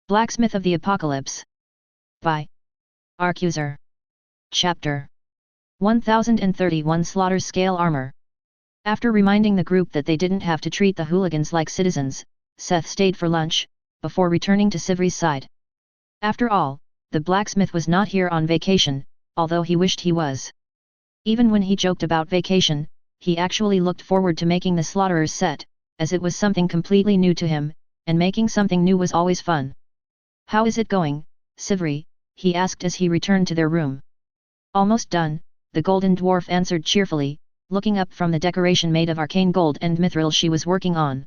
Blacksmith of the Apocalypse. By Arcuser. Chapter 1031 Slaughter's Scale Armor. After reminding the group that they didn't have to treat the hooligans like citizens, Seth stayed for lunch, before returning to Sivri's side. After all, the blacksmith was not here on vacation, although he wished he was. Even when he joked about vacation, he actually looked forward to making the Slaughterer's set, as it was something completely new to him, and making something new was always fun. "How is it going, Sivri?" he asked as he returned to their room. "Almost done," the golden dwarf answered cheerfully, looking up from the decoration made of arcane gold and mithril she was working on.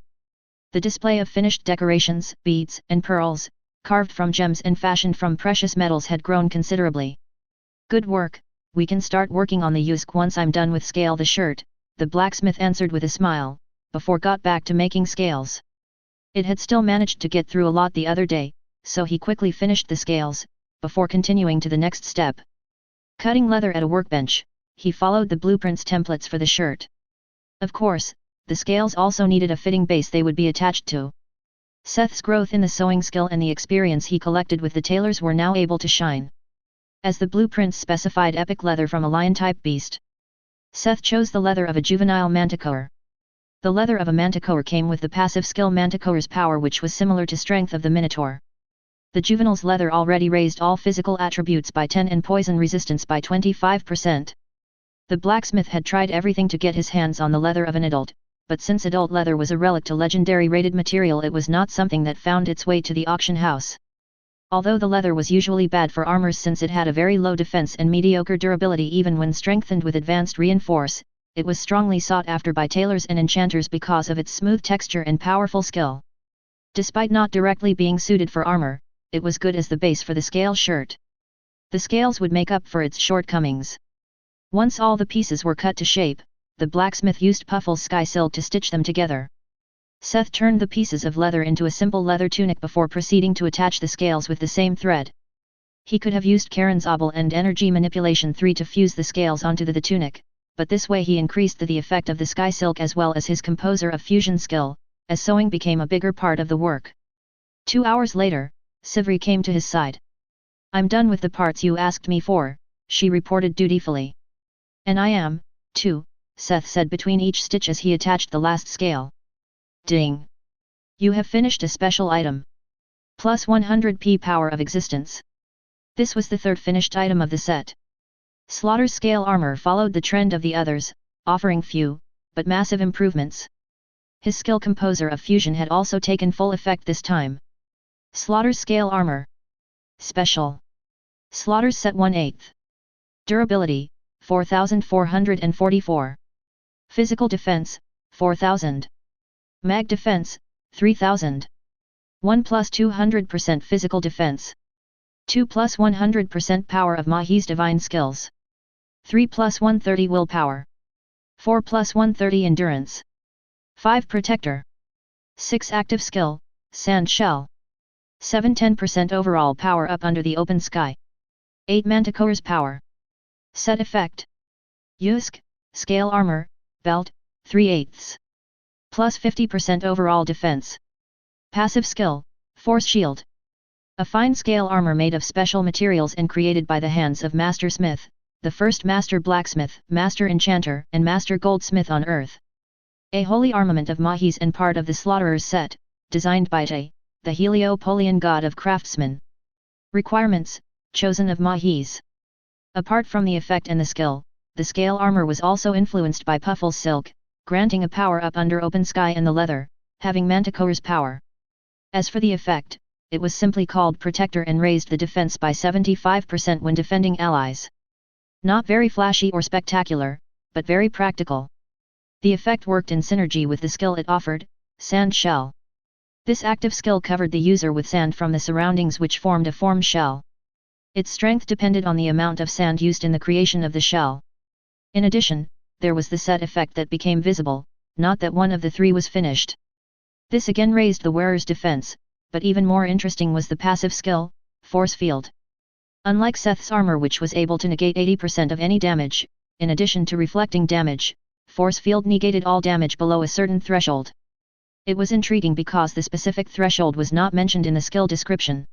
The display of finished decorations, beads and pearls, carved from gems and fashioned from precious metals had grown considerably. "Good work, we can start working on the yusk once I'm done with scale the shirt," the blacksmith answered with a smile, before got back to making scales. It had still managed to get through a lot the other day, so he quickly finished the scales, before continuing to the next step. Cutting leather at a workbench, he followed the blueprints templates for the shirt. Of course, the scales also needed a fitting base they would be attached to. Seth's growth in the sewing skill and the experience he collected with the tailors were now able to shine. As the blueprints specified epic leather from a lion-type beast, Seth chose the leather of a juvenile manticore. The leather of a manticore came with the passive skill Manticore's Power, which was similar to strength of the Minotaur. The juvenile's leather already raised all physical attributes by 10 and poison resistance by 25%. The blacksmith had tried everything to get his hands on the leather of an adult, but since adult leather was a relic to legendary rated material, it was not something that found its way to the auction house. Although the leather was usually bad for armors since it had a very low defense and mediocre durability even when strengthened with advanced reinforce, it was strongly sought after by tailors and enchanters because of its smooth texture and powerful skill. Despite not directly being suited for armor, it was good as the base for the scale shirt. The scales would make up for its shortcomings. Once all the pieces were cut to shape, the blacksmith used Puffle's sky silk to stitch them together. Seth turned the pieces of leather into a simple leather tunic before proceeding to attach the scales with the same thread. He could have used Karen's obel and energy manipulation 3 to fuse the scales onto the tunic, but this way he increased the effect of the sky silk as well as his composer of fusion skill, as sewing became a bigger part of the work. 2 hours later, Sivri came to his side. "I'm done with the parts you asked me for," she reported dutifully. "And I am, too," Seth said between each stitch as he attached the last scale. "Ding! You have finished a special item. Plus 100p power of existence." This was the third finished item of the set. Slaughter's scale armor followed the trend of the others, offering few, but massive improvements. His skill composer of fusion had also taken full effect this time. Slaughter's scale armor. Special. Slaughter's set 1/8. Durability, 4444. Physical defense, 4000. Mag defense, 3000. 1 plus 200% physical defense. 2 plus 100% power of Mahi's divine skills. 3 plus 130 willpower. 4 plus 130 endurance. 5 protector. 6 active skill, sand shell. 7 10% overall power up under the open sky. 8 Manticore's Power. Set effect. Yusk, scale armor, belt, 3/8. Plus 50% overall defense. Passive skill, force shield. A fine scale armor made of special materials and created by the hands of Master Smith, the first Master Blacksmith, Master Enchanter and Master Goldsmith on Earth. A holy armament of Mahis and part of the Slaughterer's set, designed by Te, the Heliopolian god of craftsmen. Requirements, chosen of Mahis. Apart from the effect and the skill, the scale armor was also influenced by Puffle's silk, granting a power up under open sky and the leather, having Manticore's Power. As for the effect, it was simply called Protector and raised the defense by 75% when defending allies. Not very flashy or spectacular, but very practical. The effect worked in synergy with the skill it offered, Sand Shell. This active skill covered the user with sand from the surroundings which formed a form shell. Its strength depended on the amount of sand used in the creation of the shell. In addition, there was the set effect that became visible, not that one of the three was finished. This again raised the wearer's defense, but even more interesting was the passive skill, Force Field. Unlike Seth's armor which was able to negate 80% of any damage, in addition to reflecting damage, Force Field negated all damage below a certain threshold. It was intriguing because the specific threshold was not mentioned in the skill description.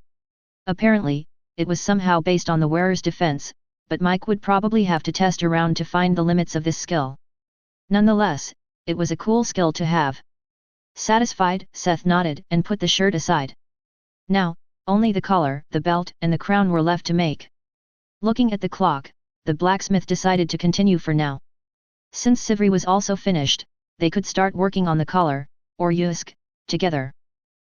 Apparently, it was somehow based on the wearer's defense, but Mike would probably have to test around to find the limits of this skill. Nonetheless, it was a cool skill to have. Satisfied, Seth nodded and put the shirt aside. Now, only the collar, the belt, and the crown were left to make. Looking at the clock, the blacksmith decided to continue for now. Since Sivri was also finished, they could start working on the collar, or yusk, together.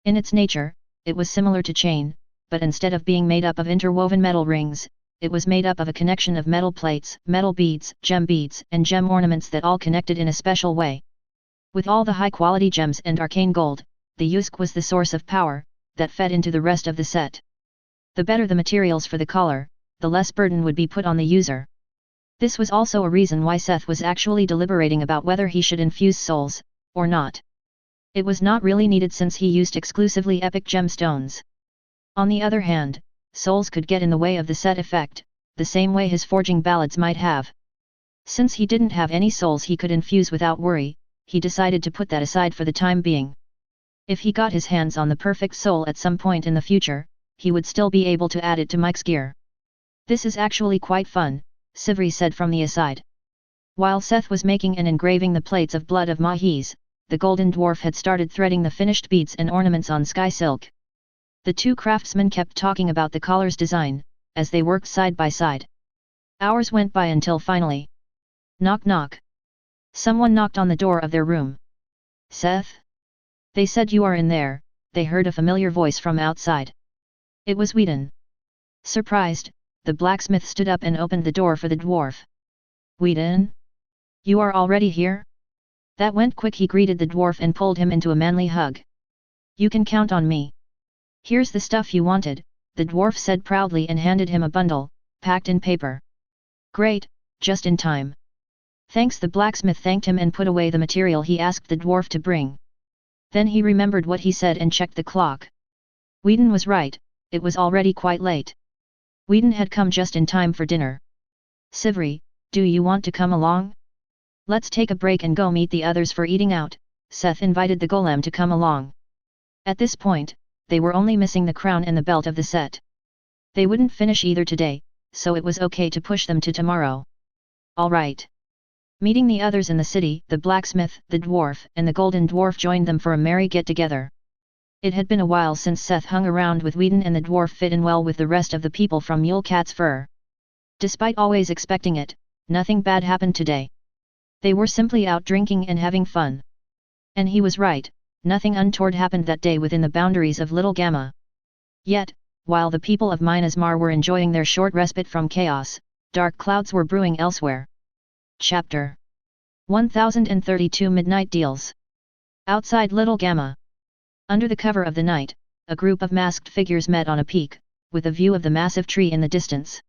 In its nature, it was similar to chain, but instead of being made up of interwoven metal rings, it was made up of a connection of metal plates, metal beads, and gem ornaments that all connected in a special way. With all the high-quality gems and arcane gold, the yusk was the source of power, that fed into the rest of the set. The better the materials for the collar, the less burden would be put on the user. This was also a reason why Seth was actually deliberating about whether he should infuse souls, or not. It was not really needed since he used exclusively epic gemstones. On the other hand, souls could get in the way of the set effect, the same way his forging ballads might have. Since he didn't have any souls he could infuse without worry, he decided to put that aside for the time being. If he got his hands on the perfect soul at some point in the future, he would still be able to add it to Mike's gear. This is actually quite fun, Sivri said from the aside. While Seth was making and engraving the plates of blood of Mahis, the golden dwarf had started threading the finished beads and ornaments on sky silk. The two craftsmen kept talking about the collar's design, as they worked side by side. Hours went by until finally. Knock knock. Someone knocked on the door of their room. Seth? They said you are in there, they heard a familiar voice from outside. It was Whedon. Surprised, the blacksmith stood up and opened the door for the dwarf. Whedon? You are already here? That went quick. He greeted the dwarf and pulled him into a manly hug. You can count on me. Here's the stuff you wanted, the dwarf said proudly and handed him a bundle, packed in paper. Great, just in time. Thanks. The blacksmith thanked him and put away the material he asked the dwarf to bring. Then he remembered what he said and checked the clock. Whedon was right, it was already quite late. Whedon had come just in time for dinner. Sivri, do you want to come along? Let's take a break and go meet the others for eating out, Seth invited the golem to come along. At this point, they were only missing the crown and the belt of the set. They wouldn't finish either today, so it was okay to push them to tomorrow. All right. Meeting the others in the city, the blacksmith, the dwarf, and the golden dwarf joined them for a merry get-together. It had been a while since Seth hung around with Whedon, and the dwarf fit in well with the rest of the people from Mule Cat's Fur. Despite always expecting it, nothing bad happened today. They were simply out drinking and having fun. And he was right, nothing untoward happened that day within the boundaries of Little Gamma. Yet, while the people of Minas Mar were enjoying their short respite from chaos, dark clouds were brewing elsewhere. Chapter 1032 Midnight Deals. Outside Little Gamma. Under the cover of the night, a group of masked figures met on a peak, with a view of the massive tree in the distance.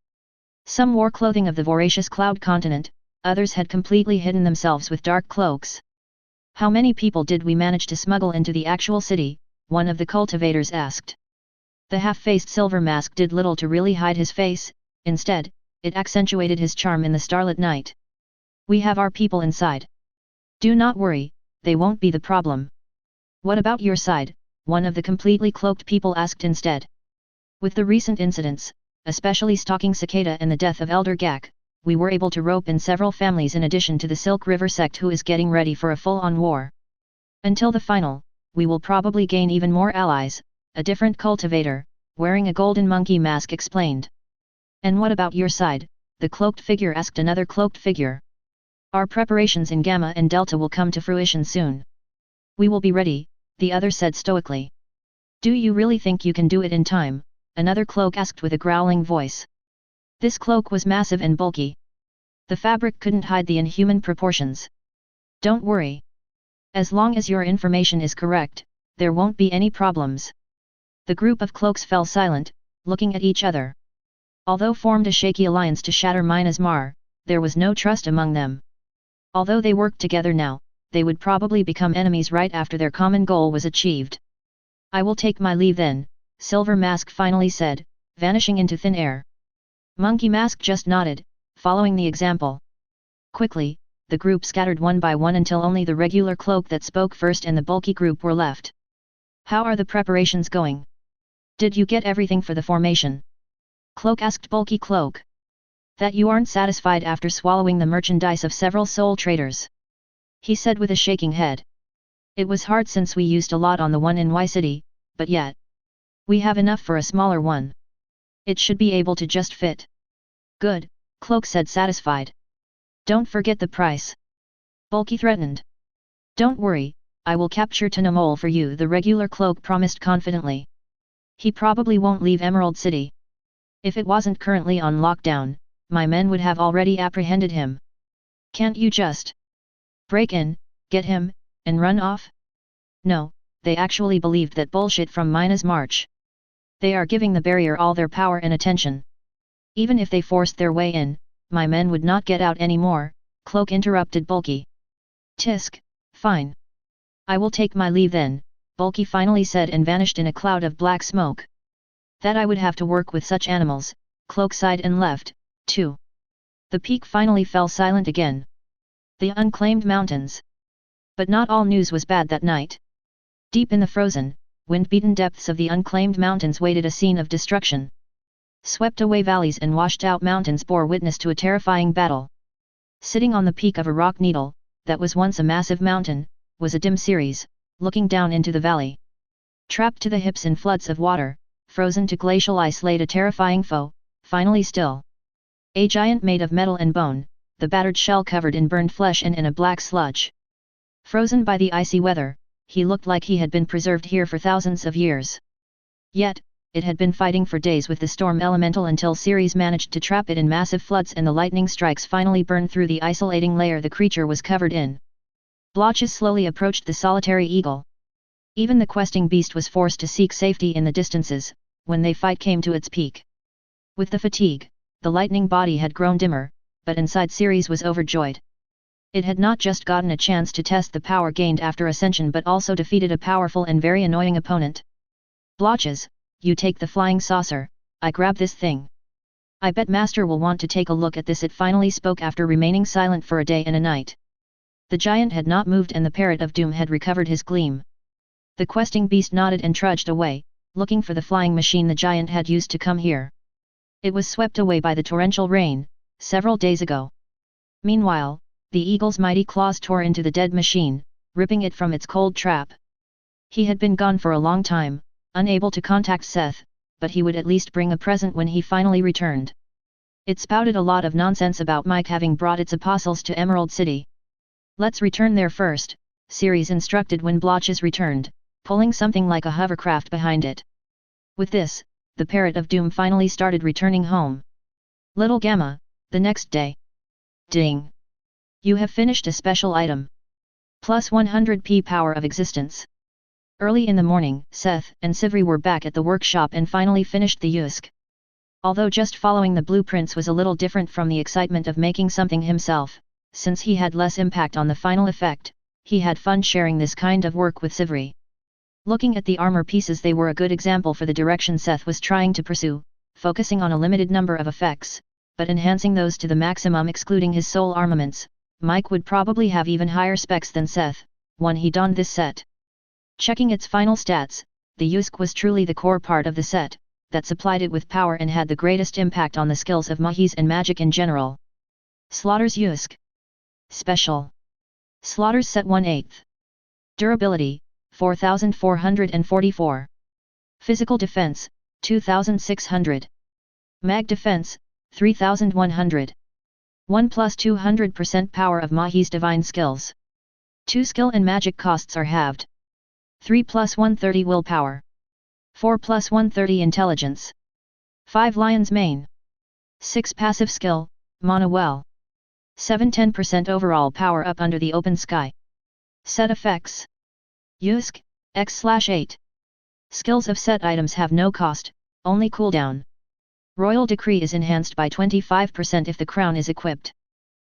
Some wore clothing of the voracious cloud continent, others had completely hidden themselves with dark cloaks. How many people did we manage to smuggle into the actual city? One of the cultivators asked. The half-faced silver mask did little to really hide his face, instead, it accentuated his charm in the starlit night. We have our people inside. Do not worry, they won't be the problem. What about your side? One of the completely cloaked people asked instead. With the recent incidents, especially stalking Cicada and the death of Elder Gak, we were able to rope in several families in addition to the Silk River sect who is getting ready for a full-on war. Until the final, we will probably gain even more allies, a different cultivator, wearing a golden monkey mask explained. And what about your side? The cloaked figure asked another cloaked figure. Our preparations in Gamma and Delta will come to fruition soon. We will be ready, the other said stoically. Do you really think you can do it in time? Another cloak asked with a growling voice. This cloak was massive and bulky. The fabric couldn't hide the inhuman proportions. Don't worry. As long as your information is correct, there won't be any problems. The group of cloaks fell silent, looking at each other. Although formed a shaky alliance to shatter Minas Mar, there was no trust among them. Although they worked together now, they would probably become enemies right after their common goal was achieved. I will take my leave then, Silver Mask finally said, vanishing into thin air. Monkey Mask just nodded, following the example. Quickly, the group scattered one by one until only the regular cloak that spoke first and the bulky group were left. How are the preparations going? Did you get everything for the formation? Cloak asked bulky cloak. That you aren't satisfied after swallowing the merchandise of several soul traders? He said with a shaking head. It was hard since we used a lot on the one in Y City, but yet. We have enough for a smaller one. It should be able to just fit. Good, Cloak said satisfied. Don't forget the price. Bulky threatened. Don't worry, I will capture Tanamol for you, the regular Cloak promised confidently. He probably won't leave Emerald City. If it wasn't currently on lockdown, my men would have already apprehended him. Can't you just break in, get him, and run off? No, they actually believed that bullshit from Mina's march. They are giving the barrier all their power and attention. Even if they forced their way in, my men would not get out anymore, Cloak interrupted Bulky. Tisk, fine. I will take my leave then, Bulky finally said and vanished in a cloud of black smoke. That I would have to work with such animals, Cloak sighed and left, too. The peak finally fell silent again. The unclaimed mountains. But not all news was bad that night. Deep in the frozen, wind-beaten depths of the unclaimed mountains waited a scene of destruction. Swept-away valleys and washed-out mountains bore witness to a terrifying battle. Sitting on the peak of a rock needle, that was once a massive mountain, was a dim Ceres, looking down into the valley. Trapped to the hips in floods of water, frozen to glacial ice laid a terrifying foe, finally still. A giant made of metal and bone, the battered shell covered in burned flesh and in a black sludge. Frozen by the icy weather, he looked like he had been preserved here for thousands of years. Yet, it had been fighting for days with the storm elemental until Ceres managed to trap it in massive floods and the lightning strikes finally burned through the isolating layer the creature was covered in. Blotches slowly approached the solitary eagle. Even the questing beast was forced to seek safety in the distances, when the fight came to its peak. With the fatigue, the lightning body had grown dimmer, but inside Ceres was overjoyed. It had not just gotten a chance to test the power gained after ascension but also defeated a powerful and very annoying opponent. Blotches, you take the flying saucer, I grab this thing. I bet Master will want to take a look at this, it finally spoke after remaining silent for a day and a night. The giant had not moved and the parrot of doom had recovered his gleam. The questing beast nodded and trudged away, looking for the flying machine the giant had used to come here. It was swept away by the torrential rain, several days ago. Meanwhile, the eagle's mighty claws tore into the dead machine, ripping it from its cold trap. He had been gone for a long time, unable to contact Seth, but he would at least bring a present when he finally returned. It spouted a lot of nonsense about Mike having brought its apostles to Emerald City. Let's return there first, Ceres instructed when Blotches returned, pulling something like a hovercraft behind it. With this, the parrot of doom finally started returning home. Little Gamma, the next day. Ding! You have finished a special item. Plus 100p power of existence. Early in the morning, Seth and Sivri were back at the workshop and finally finished the Yusk. Although just following the blueprints was a little different from the excitement of making something himself, since he had less impact on the final effect, he had fun sharing this kind of work with Sivri. Looking at the armor pieces, they were a good example for the direction Seth was trying to pursue, focusing on a limited number of effects, but enhancing those to the maximum excluding his soul armaments. Mike would probably have even higher specs than Seth, when he donned this set. Checking its final stats, the Yusk was truly the core part of the set, that supplied it with power and had the greatest impact on the skills of Mahis and magic in general. Slaughter's Yusk. Special. Slaughter's set 1/8. Durability, 4444. Physical defense, 2600. Mag defense, 3100. 1 plus 200% power of Mahi's divine skills. 2 skill and magic costs are halved. 3 plus 130 willpower. 4 plus 130 intelligence. 5 lion's mane. 6 passive skill, mana well. 7 10% overall power up under the open sky. Set effects. Yusk, X/8. Skills of set items have no cost, only cooldown. Royal Decree is enhanced by 25% if the crown is equipped.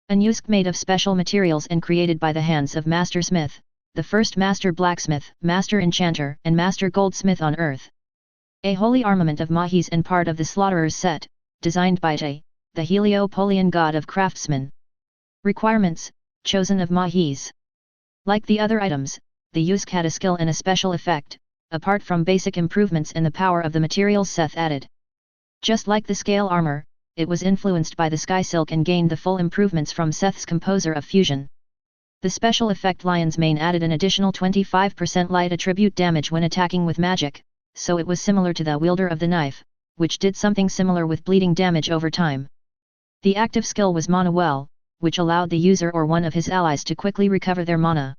An Yusk made of special materials and created by the hands of Master Smith, the first Master Blacksmith, Master Enchanter and Master Goldsmith on Earth. A holy armament of Mahis and part of the Slaughterer's set, designed by Te, the Heliopolian god of craftsmen. Requirements: chosen of Mahis. Like the other items, the Yusk had a skill and a special effect, apart from basic improvements in the power of the materials Seth added. Just like the scale armor, it was influenced by the sky silk and gained the full improvements from Seth's composer of fusion. The special effect Lion's Mane added an additional 25% light attribute damage when attacking with magic, so it was similar to the wielder of the knife, which did something similar with bleeding damage over time. The active skill was Mana Well, which allowed the user or one of his allies to quickly recover their mana.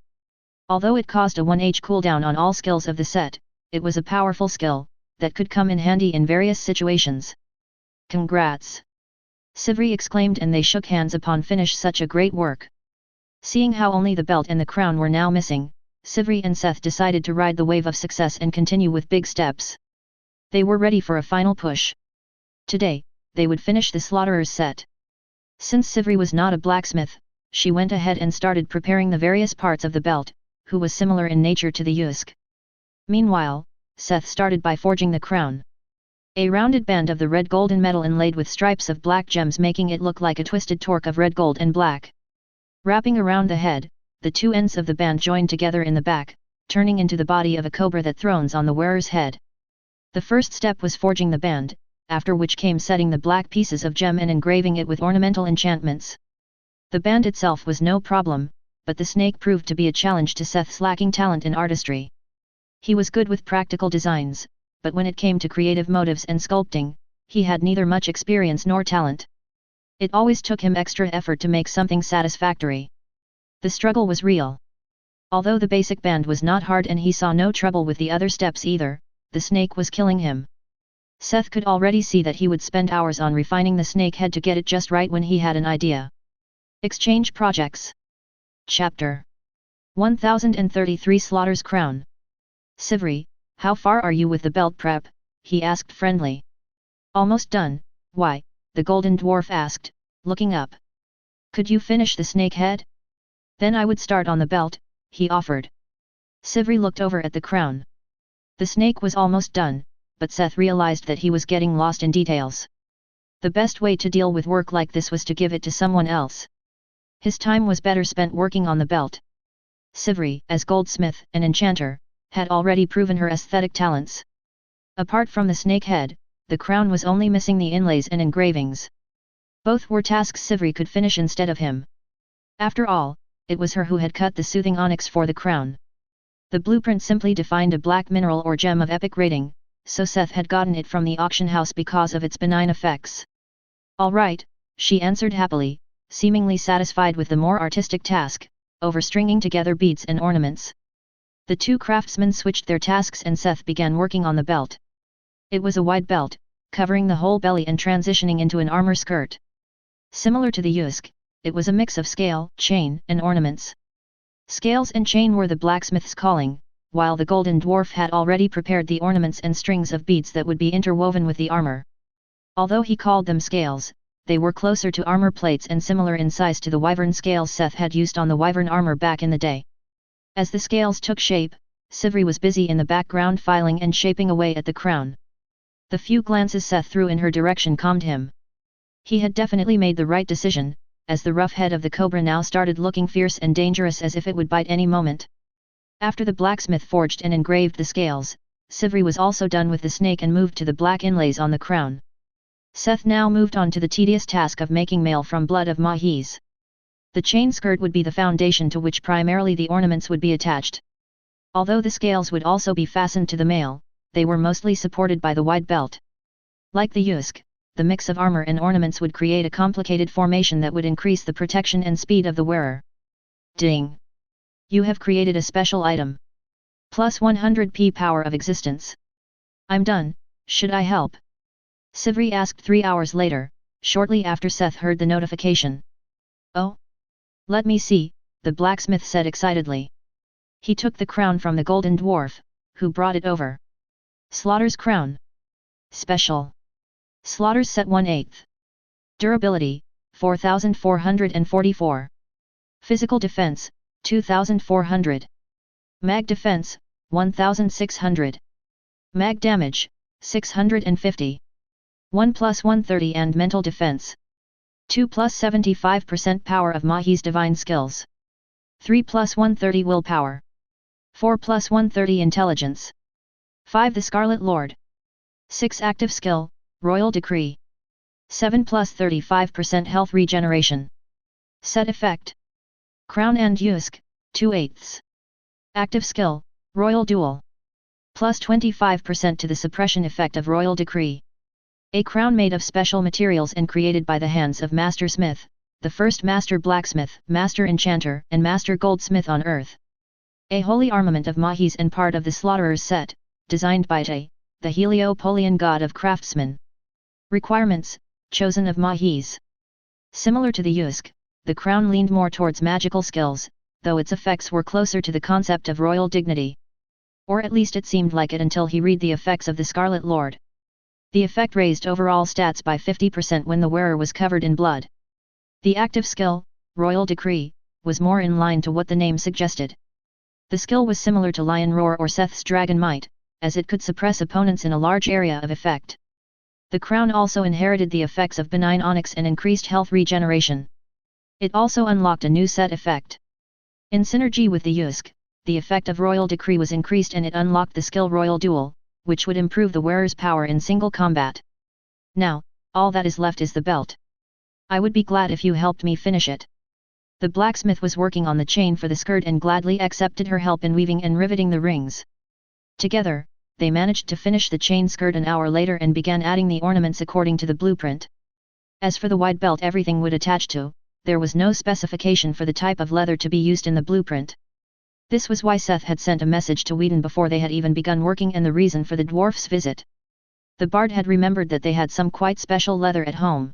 Although it caused a 1h cooldown on all skills of the set, it was a powerful skill, that could come in handy in various situations. Congrats! Sivri exclaimed, and they shook hands upon finish such a great work. Seeing how only the belt and the crown were now missing, Sivri and Seth decided to ride the wave of success and continue with big steps. They were ready for a final push. Today, they would finish the Slaughterer's set. Since Sivri was not a blacksmith, she went ahead and started preparing the various parts of the belt, who was similar in nature to the Yusk. Meanwhile, Seth started by forging the crown. A rounded band of the red golden metal inlaid with stripes of black gems, making it look like a twisted torque of red gold and black. Wrapping around the head, the two ends of the band joined together in the back, turning into the body of a cobra that thrones on the wearer's head. The first step was forging the band, after which came setting the black pieces of gem and engraving it with ornamental enchantments. The band itself was no problem, but the snake proved to be a challenge to Seth's lacking talent in artistry. He was good with practical designs, but when it came to creative motives and sculpting, he had neither much experience nor talent. It always took him extra effort to make something satisfactory. The struggle was real. Although the basic band was not hard and he saw no trouble with the other steps either, the snake was killing him. Seth could already see that he would spend hours on refining the snake head to get it just right when he had an idea. Exchange projects. Chapter 1033 Slaughter's Crown. Sivri, how far are you with the belt prep? He asked friendly. Almost done, why? The golden dwarf asked, looking up. Could you finish the snake head? Then I would start on the belt, he offered. Sivri looked over at the crown. The snake was almost done, but Seth realized that he was getting lost in details. The best way to deal with work like this was to give it to someone else. His time was better spent working on the belt. Sivri, as goldsmith and enchanter, had already proven her aesthetic talents. Apart from the snake head, the crown was only missing the inlays and engravings. Both were tasks Sivri could finish instead of him. After all, it was her who had cut the soothing onyx for the crown. The blueprint simply defined a black mineral or gem of epic rating, so Seth had gotten it from the auction house because of its benign effects. All right, she answered happily, seemingly satisfied with the more artistic task, overstringing together beads and ornaments. The two craftsmen switched their tasks and Seth began working on the belt. It was a wide belt, covering the whole belly and transitioning into an armor skirt. Similar to the Yusk, it was a mix of scale, chain, and ornaments. Scales and chain were the blacksmith's calling, while the golden dwarf had already prepared the ornaments and strings of beads that would be interwoven with the armor. Although he called them scales, they were closer to armor plates and similar in size to the wyvern scales Seth had used on the wyvern armor back in the day. As the scales took shape, Sivri was busy in the background filing and shaping away at the crown. The few glances Seth threw in her direction calmed him. He had definitely made the right decision, as the rough head of the cobra now started looking fierce and dangerous as if it would bite any moment. After the blacksmith forged and engraved the scales, Sivri was also done with the snake and moved to the black inlays on the crown. Seth now moved on to the tedious task of making mail from blood of Mahis. The chain skirt would be the foundation to which primarily the ornaments would be attached. Although the scales would also be fastened to the mail, they were mostly supported by the wide belt. Like the Yusk, the mix of armor and ornaments would create a complicated formation that would increase the protection and speed of the wearer. Ding! You have created a special item. Plus 100p power of existence. I'm done, should I help? Sivri asked 3 hours later, shortly after Seth heard the notification. Oh? Let me see, the blacksmith said excitedly. He took the crown from the golden dwarf, who brought it over. Slaughter's crown. Special. Slaughter's set 1/8. Durability, 4444. Physical defense, 2400. Mag defense, 1600. Mag damage, 650. 1 plus 130 and mental defense. 2 plus 75% power of Mahi's divine skills. 3 plus 130 willpower. 4 plus 130 intelligence. 5 the Scarlet Lord. 6 active skill, Royal Decree. 7 plus 35% health regeneration. Set effect. Crown and Yusk, 2/8. Active skill, Royal Duel. Plus 25% to the suppression effect of Royal Decree. A crown made of special materials and created by the hands of Master Smith, the first Master Blacksmith, Master Enchanter and Master Goldsmith on Earth. A holy armament of Mahis and part of the Slaughterer's set, designed by Te, the Heliopolian god of craftsmen. Requirements, chosen of Mahis. Similar to the Yusk, the crown leaned more towards magical skills, though its effects were closer to the concept of royal dignity. Or at least it seemed like it until he read the effects of the Scarlet Lord. The effect raised overall stats by 50% when the wearer was covered in blood. The active skill, Royal Decree, was more in line to what the name suggested. The skill was similar to Lion Roar or Seth's Dragon Might, as it could suppress opponents in a large area of effect. The crown also inherited the effects of benign onyx and increased health regeneration. It also unlocked a new set effect. In synergy with the Yusk, the effect of Royal Decree was increased and it unlocked the skill Royal Duel, which would improve the wearer's power in single combat. Now, all that is left is the belt. I would be glad if you helped me finish it. The blacksmith was working on the chain for the skirt and gladly accepted her help in weaving and riveting the rings. Together, they managed to finish the chain skirt an hour later and began adding the ornaments according to the blueprint. As for the wide belt everything would attach to, there was no specification for the type of leather to be used in the blueprint. This was why Seth had sent a message to Whedon before they had even begun working and the reason for the dwarf's visit. The bard had remembered that they had some quite special leather at home.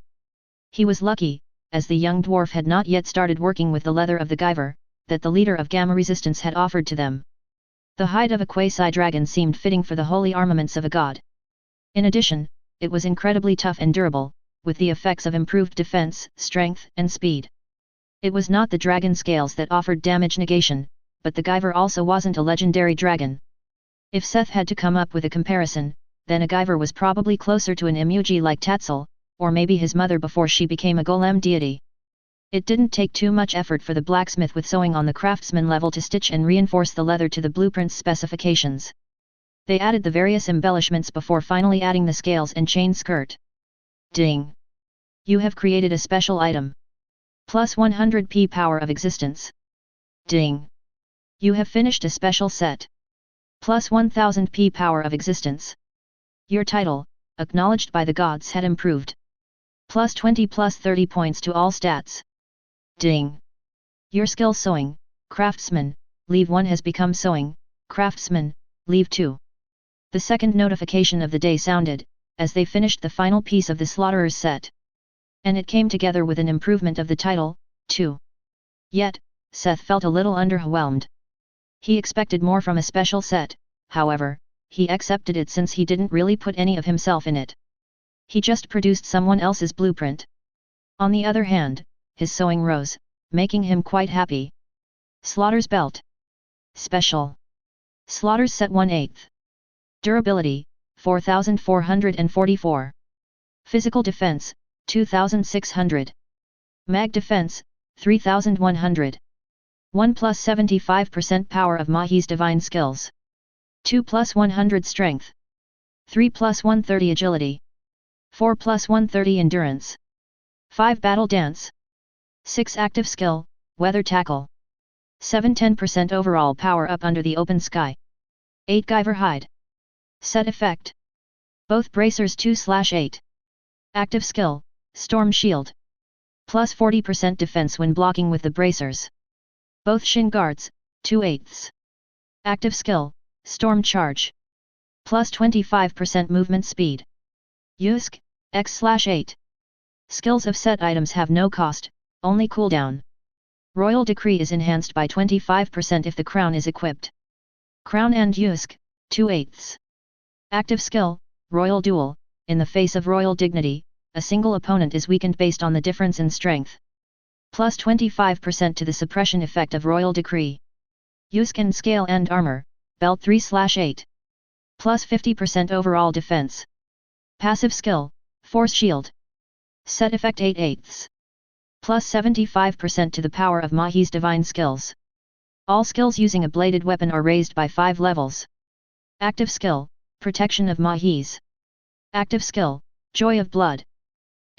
He was lucky, as the young dwarf had not yet started working with the leather of the Guyver, that the leader of Gamma Resistance had offered to them. The hide of a quasi-dragon seemed fitting for the holy armaments of a god. In addition, it was incredibly tough and durable, with the effects of improved defense, strength, and speed. It was not the dragon scales that offered damage negation, but the Guyver also wasn't a legendary dragon. If Seth had to come up with a comparison, then a Guyver was probably closer to an Imuji like Tatzel, or maybe his mother before she became a golem deity. It didn't take too much effort for the blacksmith with sewing on the craftsman level to stitch and reinforce the leather to the blueprint's specifications. They added the various embellishments before finally adding the scales and chain skirt. Ding! You have created a special item. Plus 100p power of existence. Ding! You have finished a special set. Plus 1000p power of existence. Your title, acknowledged by the gods, had improved. Plus 20 plus 30 points to all stats. Ding! Your skill sewing, craftsman, leave 1 has become sewing, craftsman, leave 2. The second notification of the day sounded, as they finished the final piece of the Slaughterer's set. And it came together with an improvement of the title, too. Yet, Seth felt a little underwhelmed. He expected more from a special set, however, he accepted it since he didn't really put any of himself in it. He just produced someone else's blueprint. On the other hand, his sewing rose, making him quite happy. Slaughter's belt. Special. Slaughter's set 1/8. Durability, 4444. Physical defense, 2600. Mag defense, 3100. 1 plus 75% power of Mahi's divine skills. 2 plus 100 strength. 3 plus 130 agility. 4 plus 130 endurance. 5 battle dance. 6 active skill, weather tackle. 7 10% overall power up under the open sky. 8 Guyver hide. Set effect. Both bracers 2/8. Active skill, storm shield. Plus 40% defense when blocking with the bracers. Both shin guards, 2/8. Active skill, storm charge. Plus 25% movement speed. Yusk, X/8. Skills of set items have no cost, only cooldown. Royal Decree is enhanced by 25% if the crown is equipped. Crown and Yusk, 2/8. Active skill, Royal Duel. In the face of royal dignity, a single opponent is weakened based on the difference in strength. Plus 25% to the suppression effect of Royal Decree. Yusk and scale and armor, belt 3/8. Plus 50% overall defense. Passive skill, force shield. Set effect 8/8. Plus 75% to the power of Mahi's divine skills. All skills using a bladed weapon are raised by 5 levels. Active skill, Protection of Mahis. Active skill, Joy of Blood.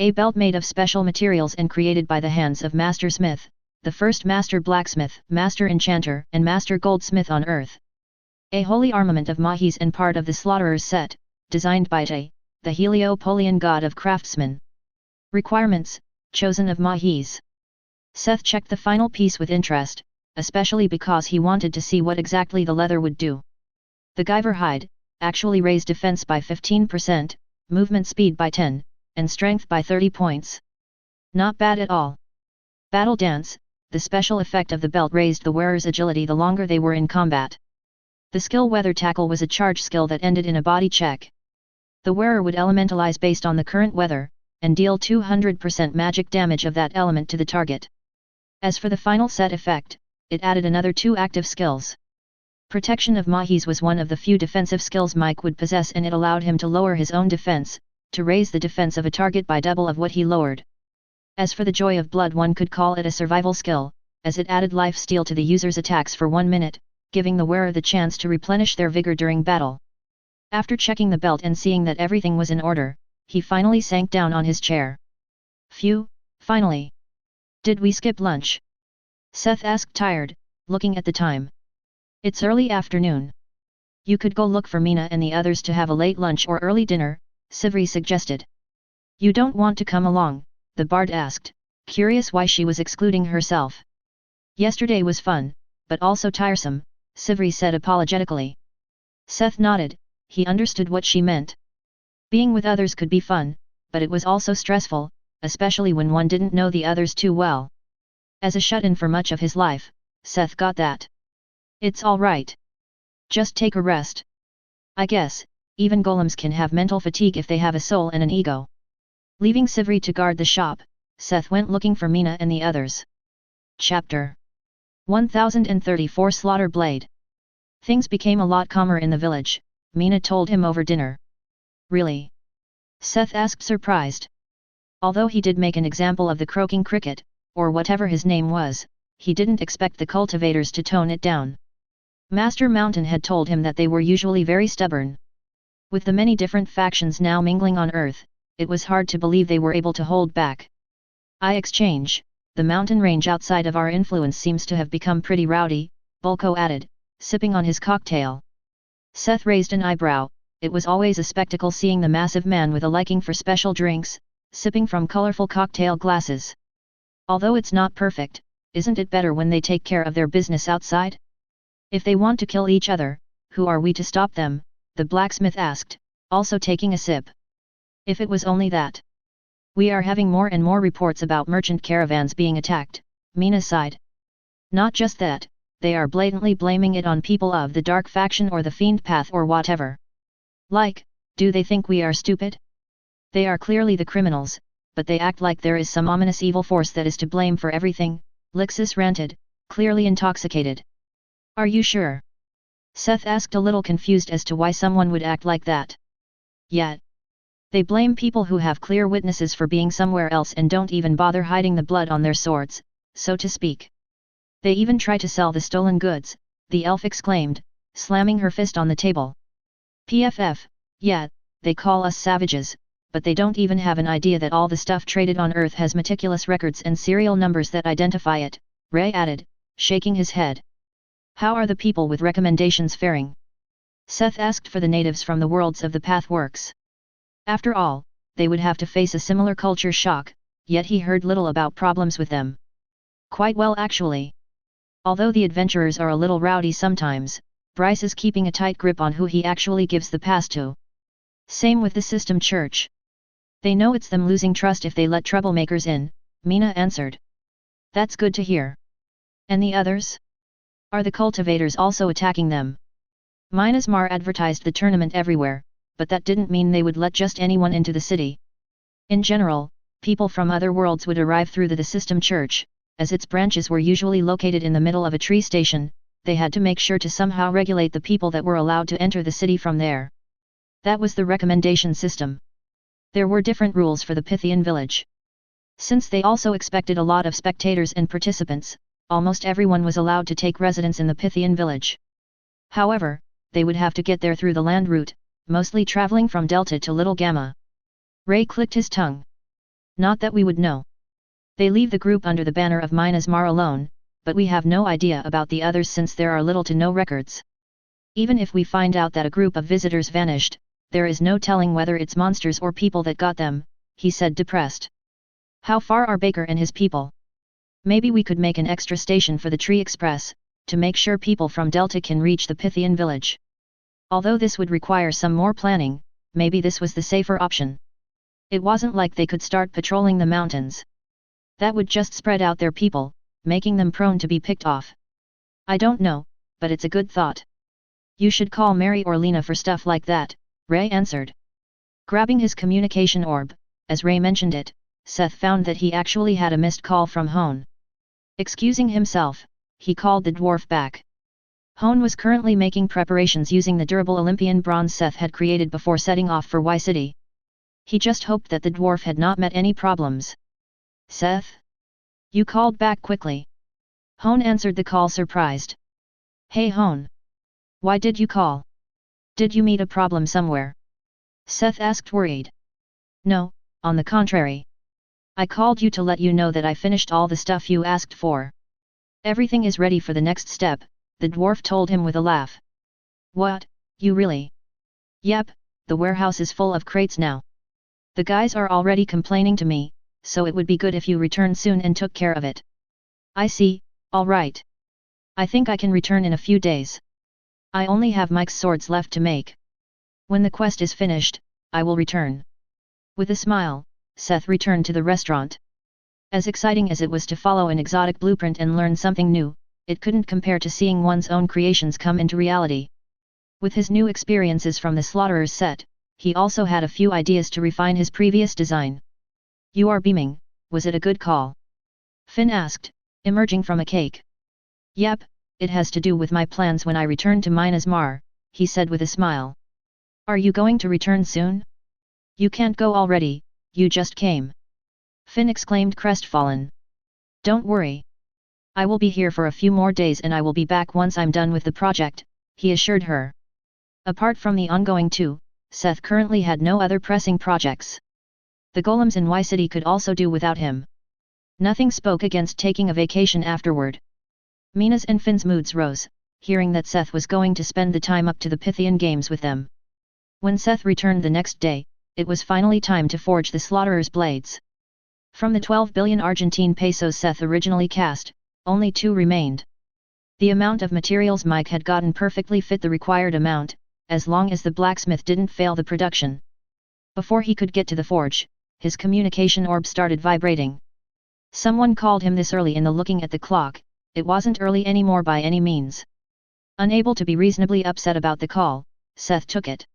A belt made of special materials and created by the hands of Master Smith, the first Master Blacksmith, Master Enchanter, and Master Goldsmith on Earth. A holy armament of Mahis and part of the Slaughterer's set, designed by Te, the Heliopolian god of craftsmen. Requirements, chosen of Mahis. Seth checked the final piece with interest, especially because he wanted to see what exactly the leather would do. The Guyver hide, actually raised defense by 15%, movement speed by 10, and strength by 30 points. Not bad at all. Battle Dance, the special effect of the belt raised the wearer's agility the longer they were in combat. The skill Weather Tackle was a charge skill that ended in a body check. The wearer would elementalize based on the current weather, and deal 200% magic damage of that element to the target. As for the final set effect, it added another 2 active skills. Protection of Mahis was one of the few defensive skills Mike would possess, and it allowed him to lower his own defense, to raise the defense of a target by double of what he lowered. As for the Joy of Blood, one could call it a survival skill, as it added life steal to the user's attacks for 1 minute, giving the wearer the chance to replenish their vigor during battle. After checking the belt and seeing that everything was in order, he finally sank down on his chair. Phew, finally. Did we skip lunch? Seth asked, tired, looking at the time. It's early afternoon. You could go look for Mina and the others to have a late lunch or early dinner, Sivri suggested. You don't want to come along, the bard asked, curious why she was excluding herself. Yesterday was fun, but also tiresome, Sivri said apologetically. Seth nodded, he understood what she meant. Being with others could be fun, but it was also stressful, especially when one didn't know the others too well. As a shut-in for much of his life, Seth got that. It's all right. Just take a rest. I guess, even golems can have mental fatigue if they have a soul and an ego. Leaving Sivri to guard the shop, Seth went looking for Mina and the others. Chapter 1034 Slaughter Blade. Things became a lot calmer in the village, Mina told him over dinner. Really? Seth asked, surprised. Although he did make an example of the croaking cricket, or whatever his name was, he didn't expect the cultivators to tone it down. Master Mountain had told him that they were usually very stubborn. With the many different factions now mingling on Earth, it was hard to believe they were able to hold back. I exchange, the mountain range outside of our influence seems to have become pretty rowdy, Bulko added, sipping on his cocktail. Seth raised an eyebrow. It was always a spectacle seeing the massive man with a liking for special drinks, sipping from colorful cocktail glasses. Although it's not perfect, isn't it better when they take care of their business outside? If they want to kill each other, who are we to stop them? The blacksmith asked, also taking a sip. If it was only that. We are having more and more reports about merchant caravans being attacked, Mina sighed. Not just that, they are blatantly blaming it on people of the dark faction or the fiend path or whatever. Like, do they think we are stupid? They are clearly the criminals, but they act like there is some ominous evil force that is to blame for everything, Lixis ranted, clearly intoxicated. Are you sure? Seth asked, a little confused as to why someone would act like that. Yet. They blame people who have clear witnesses for being somewhere else and don't even bother hiding the blood on their swords, so to speak. They even try to sell the stolen goods, the elf exclaimed, slamming her fist on the table. PFF, yeah, they call us savages, but they don't even have an idea that all the stuff traded on Earth has meticulous records and serial numbers that identify it, Ray added, shaking his head. How are the people with recommendations faring? Seth asked for the natives from the worlds of the Pathworks. After all, they would have to face a similar culture shock, yet he heard little about problems with them. Quite well actually. Although the adventurers are a little rowdy sometimes, Bryce is keeping a tight grip on who he actually gives the pass to. Same with the system church. They know it's them losing trust if they let troublemakers in, Mina answered. That's good to hear. And the others? Are the cultivators also attacking them? Minasmar advertised the tournament everywhere, but that didn't mean they would let just anyone into the city. In general, people from other worlds would arrive through the system church, as its branches were usually located in the middle of a tree station. They had to make sure to somehow regulate the people that were allowed to enter the city from there. That was the recommendation system. There were different rules for the Pythian village. Since they also expected a lot of spectators and participants, almost everyone was allowed to take residence in the Pythian village. However, they would have to get there through the land route, mostly traveling from Delta to Little Gamma. Ray clicked his tongue. Not that we would know. They leave the group under the banner of Minas Mar alone, but we have no idea about the others since there are little to no records. Even if we find out that a group of visitors vanished, there is no telling whether it's monsters or people that got them, he said depressed. How far are Baker and his people? Maybe we could make an extra station for the Tree Express, to make sure people from Delta can reach the Pythian village. Although this would require some more planning, maybe this was the safer option. It wasn't like they could start patrolling the mountains. That would just spread out their people, making them prone to be picked off. I don't know, but it's a good thought. You should call Mary or Lena for stuff like that, Ray answered. Grabbing his communication orb, as Ray mentioned it, Seth found that he actually had a missed call from Hone. Excusing himself, he called the dwarf back. Hone was currently making preparations using the durable Olympian bronze Seth had created before setting off for Y City. He just hoped that the dwarf had not met any problems. Seth? You called back quickly. Hone answered the call surprised. Hey Hone. Why did you call? Did you meet a problem somewhere? Seth asked worried. No, on the contrary. I called you to let you know that I finished all the stuff you asked for. Everything is ready for the next step, the dwarf told him with a laugh. What, you really? Yep, the warehouse is full of crates now. The guys are already complaining to me, so it would be good if you returned soon and took care of it. I see, alright. I think I can return in a few days. I only have Mike's swords left to make. When the quest is finished, I will return. With a smile, Seth returned to the restaurant. As exciting as it was to follow an exotic blueprint and learn something new, it couldn't compare to seeing one's own creations come into reality. With his new experiences from the Slaughterer's set, he also had a few ideas to refine his previous design. You are beaming, was it a good call? Finn asked, emerging from a cake. Yep, it has to do with my plans when I return to Minas Mar, he said with a smile. Are you going to return soon? You can't go already, you just came. Finn exclaimed crestfallen. Don't worry. I will be here for a few more days and I will be back once I'm done with the project, he assured her. Apart from the ongoing two, Seth currently had no other pressing projects. The golems in Y City could also do without him. Nothing spoke against taking a vacation afterward. Mina's and Finn's moods rose, hearing that Seth was going to spend the time up to the Pythian Games with them. When Seth returned the next day, it was finally time to forge the Slaughterer's blades. From the 12 billion Argentine pesos Seth originally cast, only 2 remained. The amount of materials Mike had gotten perfectly fit the required amount, as long as the blacksmith didn't fail the production. Before he could get to the forge, his communication orb started vibrating. Someone called him this early in the looking at the clock, it wasn't early anymore by any means. Unable to be reasonably upset about the call, Seth took it.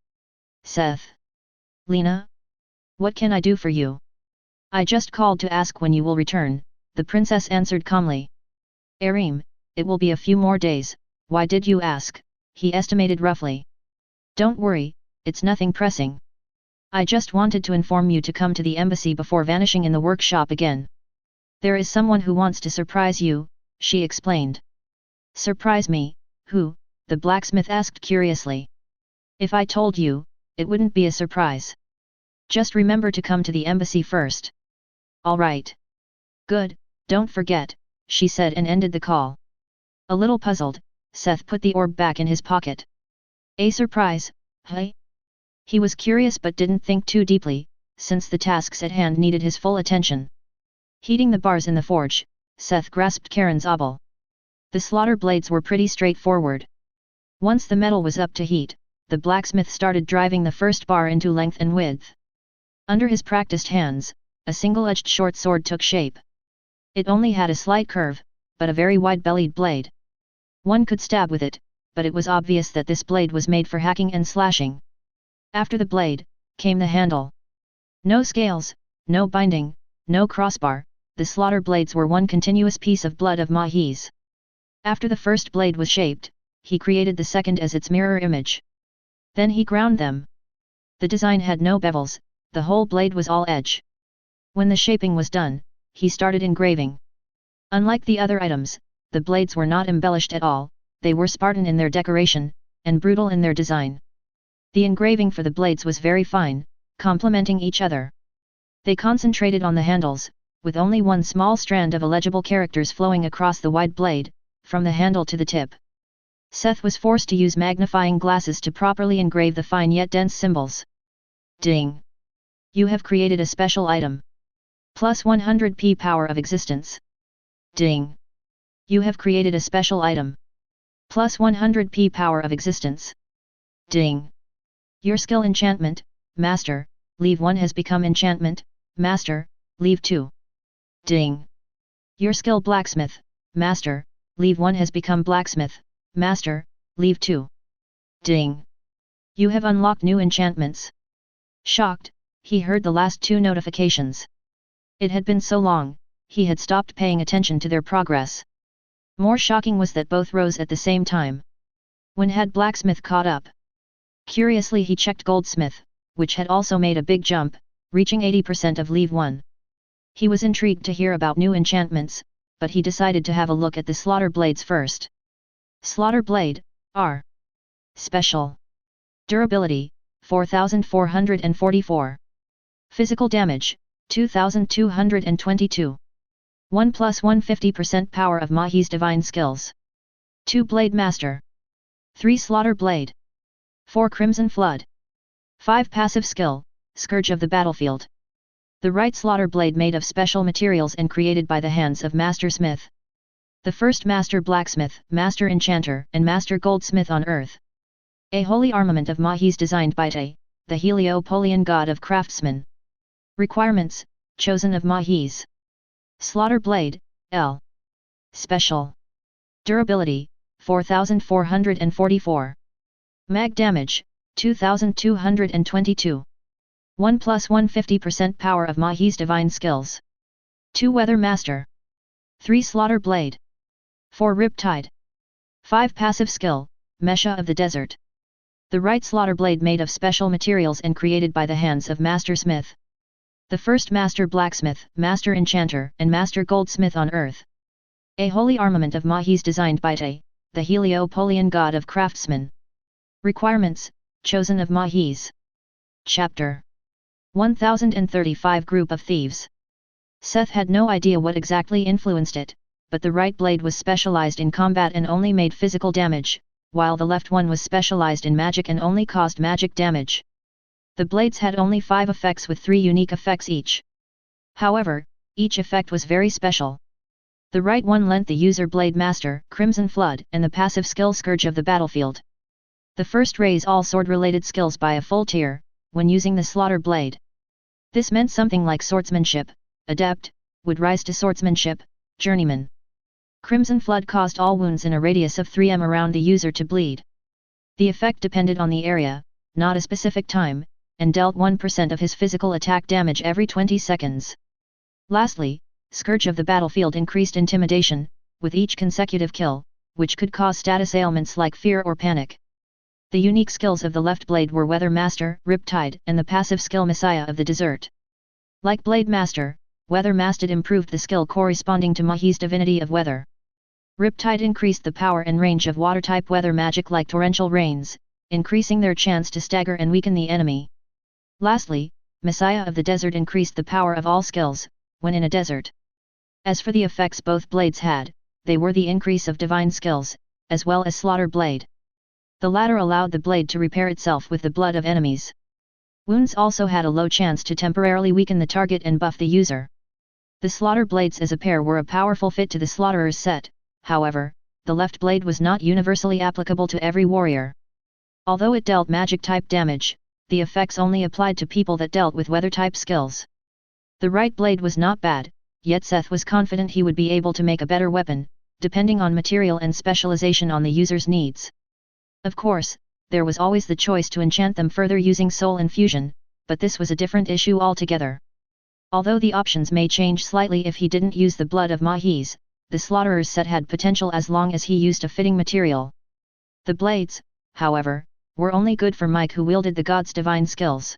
Seth? Lena? What can I do for you? I just called to ask when you will return, the princess answered calmly. Arim, it will be a few more days, why did you ask? He estimated roughly. Don't worry, it's nothing pressing. I just wanted to inform you to come to the embassy before vanishing in the workshop again. There is someone who wants to surprise you, she explained. Surprise me, who? The blacksmith asked curiously. If I told you, it wouldn't be a surprise. Just remember to come to the embassy first. All right. Good, don't forget, she said and ended the call. A little puzzled, Seth put the orb back in his pocket. A surprise, hey? He was curious but didn't think too deeply, since the tasks at hand needed his full attention. Heating the bars in the forge, Seth grasped Karen's obol. The slaughter blades were pretty straightforward. Once the metal was up to heat, the blacksmith started driving the first bar into length and width. Under his practiced hands, a single-edged short sword took shape. It only had a slight curve, but a very wide-bellied blade. One could stab with it, but it was obvious that this blade was made for hacking and slashing. After the blade, came the handle. No scales, no binding, no crossbar, the slaughter blades were one continuous piece of blood of Mahis. After the first blade was shaped, he created the second as its mirror image. Then he ground them. The design had no bevels, the whole blade was all edge. When the shaping was done, he started engraving. Unlike the other items, the blades were not embellished at all, they were Spartan in their decoration, and brutal in their design. The engraving for the blades was very fine, complementing each other. They concentrated on the handles, with only one small strand of illegible characters flowing across the wide blade, from the handle to the tip. Seth was forced to use magnifying glasses to properly engrave the fine yet dense symbols. Ding! You have created a special item. Plus 100p power of existence. Ding! You have created a special item. Plus 100p power of existence. Ding! Your skill enchantment, Master, Leave 1 has become enchantment, Master, Leave 2. Ding! Your skill Blacksmith, Master, Leave 1 has become Blacksmith, Master, Leave 2. Ding! You have unlocked new enchantments. Shocked, he heard the last 2 notifications. It had been so long, he had stopped paying attention to their progress. More shocking was that both rose at the same time. When had Blacksmith caught up? Curiously he checked Goldsmith, which had also made a big jump, reaching 80% of Leave 1. He was intrigued to hear about new enchantments, but he decided to have a look at the Slaughter Blades first. Slaughter Blade, R. Special. Durability, 4444. Physical damage, 2222. 1 plus 150% power of Mahi's divine skills. 2 Blade Master. 3 Slaughter Blade. 4 Crimson Flood. 5 Passive Skill, Scourge of the Battlefield. The right Slaughter Blade made of special materials and created by the hands of Master Smith. The first Master Blacksmith, Master Enchanter, and Master Goldsmith on Earth. A holy armament of Mahis designed by Te, the Heliopolian god of craftsmen. Requirements, chosen of Mahis. Slaughter Blade, L. Special. Durability, 4444. Mag damage, 2222. 1 plus 150% power of Mahi's divine skills. 2 Weather Master. 3 Slaughter Blade. 4 Riptide. 5 Passive Skill, Mesha of the Desert. The right Slaughter Blade made of special materials and created by the hands of Master Smith. The first Master Blacksmith, Master Enchanter, and Master Goldsmith on Earth. A holy armament of Mahis designed by Te, the Heliopolian god of craftsmen. Requirements, chosen of Mahis. Chapter 1035 Group of Thieves. Seth had no idea what exactly influenced it, but the right blade was specialized in combat and only made physical damage, while the left one was specialized in magic and only caused magic damage. The blades had only 5 effects with 3 unique effects each. However, each effect was very special. The right one lent the user Blade Master, Crimson Flood, and the passive skill Scourge of the Battlefield. The first raised all sword-related skills by a full tier, when using the Slaughter Blade. This meant something like Swordsmanship, Adept, would rise to Swordsmanship, Journeyman. Crimson Flood caused all wounds in a radius of 3m around the user to bleed. The effect depended on the area, not a specific time, and dealt 1% of his physical attack damage every 20 seconds. Lastly, Scourge of the Battlefield increased intimidation, with each consecutive kill, which could cause status ailments like fear or panic. The unique skills of the left blade were Weather Master, Riptide, and the passive skill Messiah of the Desert. Like Blade Master, Weather Master improved the skill corresponding to Mahi's divinity of weather. Riptide increased the power and range of water-type weather magic like torrential rains, increasing their chance to stagger and weaken the enemy. Lastly, Messiah of the Desert increased the power of all skills, when in a desert. As for the effects both blades had, they were the increase of divine skills, as well as Slaughter Blade. The latter allowed the blade to repair itself with the blood of enemies. Wounds also had a low chance to temporarily weaken the target and buff the user. The Slaughter Blades as a pair were a powerful fit to the Slaughterer's set, however, the left blade was not universally applicable to every warrior. Although it dealt magic-type damage, the effects only applied to people that dealt with weather-type skills. The right blade was not bad, yet Seth was confident he would be able to make a better weapon, depending on material and specialization on the user's needs. Of course, there was always the choice to enchant them further using soul infusion, but this was a different issue altogether. Although the options may change slightly if he didn't use the blood of Mahis, the Slaughterer's set had potential as long as he used a fitting material. The blades, however, were only good for Mike who wielded the god's divine skills.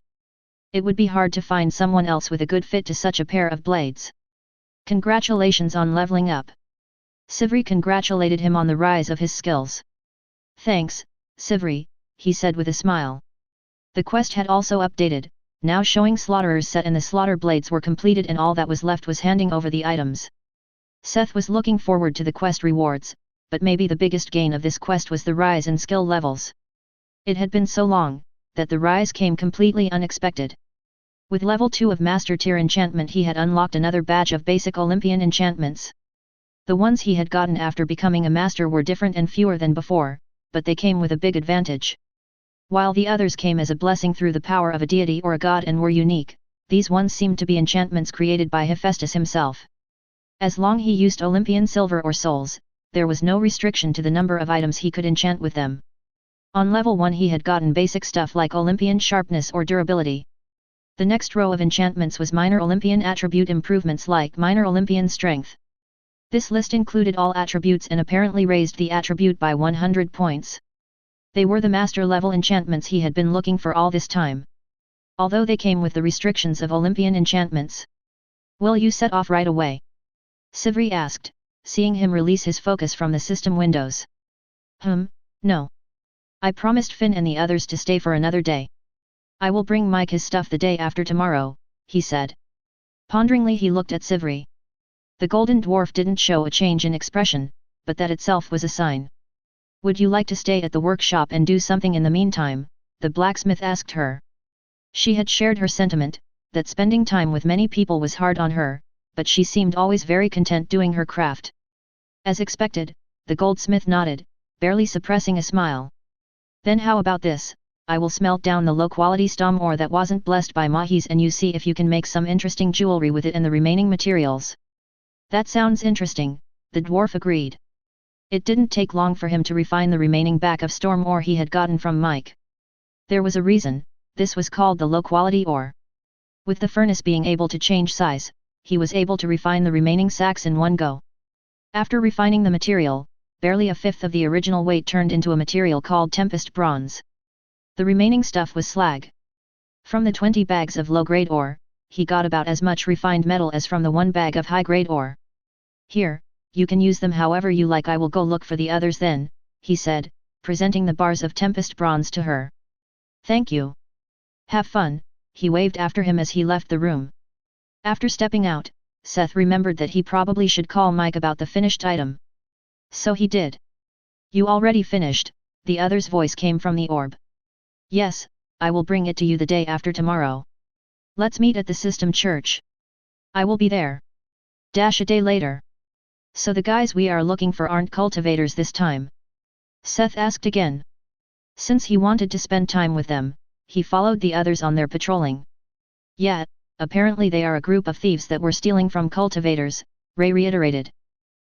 It would be hard to find someone else with a good fit to such a pair of blades. Congratulations on leveling up. Sivri congratulated him on the rise of his skills. Thanks, Sivri, he said with a smile. The quest had also updated, now showing slaughterers set and the slaughter blades were completed and all that was left was handing over the items. Seth was looking forward to the quest rewards, but maybe the biggest gain of this quest was the rise in skill levels. It had been so long, that the rise came completely unexpected. With level 2 of Master Tier enchantment he had unlocked another batch of basic Olympian enchantments. The ones he had gotten after becoming a master were different and fewer than before, but they came with a big advantage. While the others came as a blessing through the power of a deity or a god and were unique, these ones seemed to be enchantments created by Hephaestus himself. As long he used Olympian silver or souls, there was no restriction to the number of items he could enchant with them. On level 1 he had gotten basic stuff like Olympian sharpness or durability. The next row of enchantments was minor Olympian attribute improvements like minor Olympian strength. This list included all attributes and apparently raised the attribute by 100 points. They were the master level enchantments he had been looking for all this time. Although they came with the restrictions of Olympian enchantments. Will you set off right away? Sivri asked, seeing him release his focus from the system windows. No. I promised Finn and the others to stay for another day. I will bring Mike his stuff the day after tomorrow, he said. Ponderingly he looked at Sivri. The golden dwarf didn't show a change in expression, but that itself was a sign. Would you like to stay at the workshop and do something in the meantime? The blacksmith asked her. She had shared her sentiment, that spending time with many people was hard on her, but she seemed always very content doing her craft. As expected, the goldsmith nodded, barely suppressing a smile. Then how about this? I will smelt down the low-quality stone ore that wasn't blessed by mahis and you see if you can make some interesting jewelry with it and the remaining materials. That sounds interesting, the dwarf agreed. It didn't take long for him to refine the remaining back of storm ore he had gotten from Mike. There was a reason, this was called the low-quality ore. With the furnace being able to change size, he was able to refine the remaining sacks in one go. After refining the material, barely a fifth of the original weight turned into a material called Tempest Bronze. The remaining stuff was slag. From the 20 bags of low-grade ore, he got about as much refined metal as from the 1 bag of high-grade ore. Here, you can use them however you like. I will go look for the others then, he said, presenting the bars of Tempest Bronze to her. Thank you. Have fun, he waved after him as he left the room. After stepping out, Seth remembered that he probably should call Mike about the finished item. So he did. You already finished, the other's voice came from the orb. Yes, I will bring it to you the day after tomorrow. Let's meet at the system church. I will be there. A day later. So the guys we are looking for aren't cultivators this time? Seth asked again. Since he wanted to spend time with them, he followed the others on their patrolling. Yeah, apparently they are a group of thieves that were stealing from cultivators, Ray reiterated.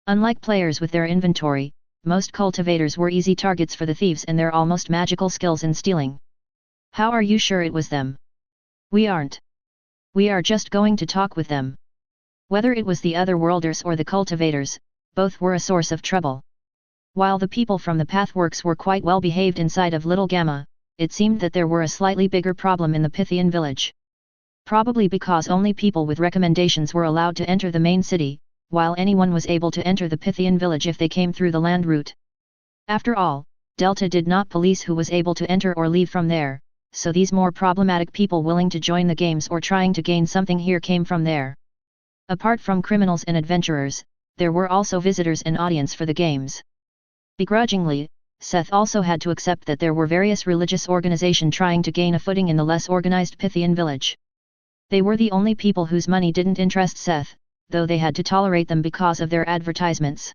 Unlike players with their inventory, most cultivators were easy targets for the thieves and their almost magical skills in stealing. How are you sure it was them? We aren't. We are just going to talk with them. Whether it was the other worlders or the cultivators, both were a source of trouble. While the people from the Pathworks were quite well behaved inside of Little Gamma, it seemed that there were a slightly bigger problem in the Pythian village. Probably because only people with recommendations were allowed to enter the main city, while anyone was able to enter the Pythian village if they came through the land route. After all, Delta did not police who was able to enter or leave from there, so these more problematic people willing to join the games or trying to gain something here came from there. Apart from criminals and adventurers, there were also visitors and audience for the games. Begrudgingly, Seth also had to accept that there were various religious organizations trying to gain a footing in the less organized Pythian village. They were the only people whose money didn't interest Seth, though they had to tolerate them because of their advertisements.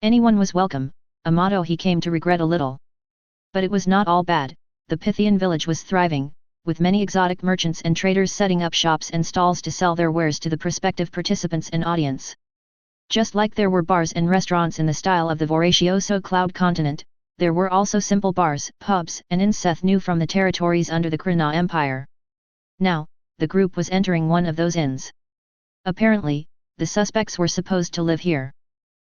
Anyone was welcome, a motto he came to regret a little. But it was not all bad, the Pythian village was thriving, with many exotic merchants and traders setting up shops and stalls to sell their wares to the prospective participants and audience. Just like there were bars and restaurants in the style of the Voracioso Cloud Continent, there were also simple bars, pubs, and inns Seth knew from the territories under the Krana Empire. Now, the group was entering one of those inns. Apparently, the suspects were supposed to live here.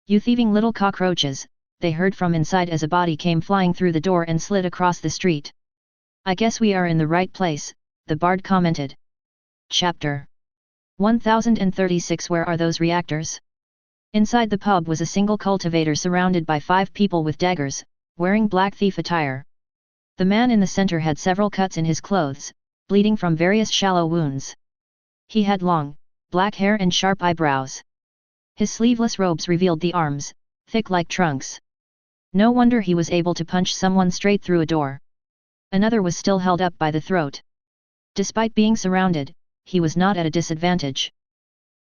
You thieving little cockroaches, they heard from inside as a body came flying through the door and slid across the street. I guess we are in the right place, the bard commented. Chapter 1036 Where are those reactors? Inside the pub was a single cultivator surrounded by 5 people with daggers, wearing black thief attire. The man in the center had several cuts in his clothes, bleeding from various shallow wounds. He had long, black hair and sharp eyebrows. His sleeveless robes revealed the arms, thick like trunks. No wonder he was able to punch someone straight through a door. Another was still held up by the throat. Despite being surrounded, he was not at a disadvantage.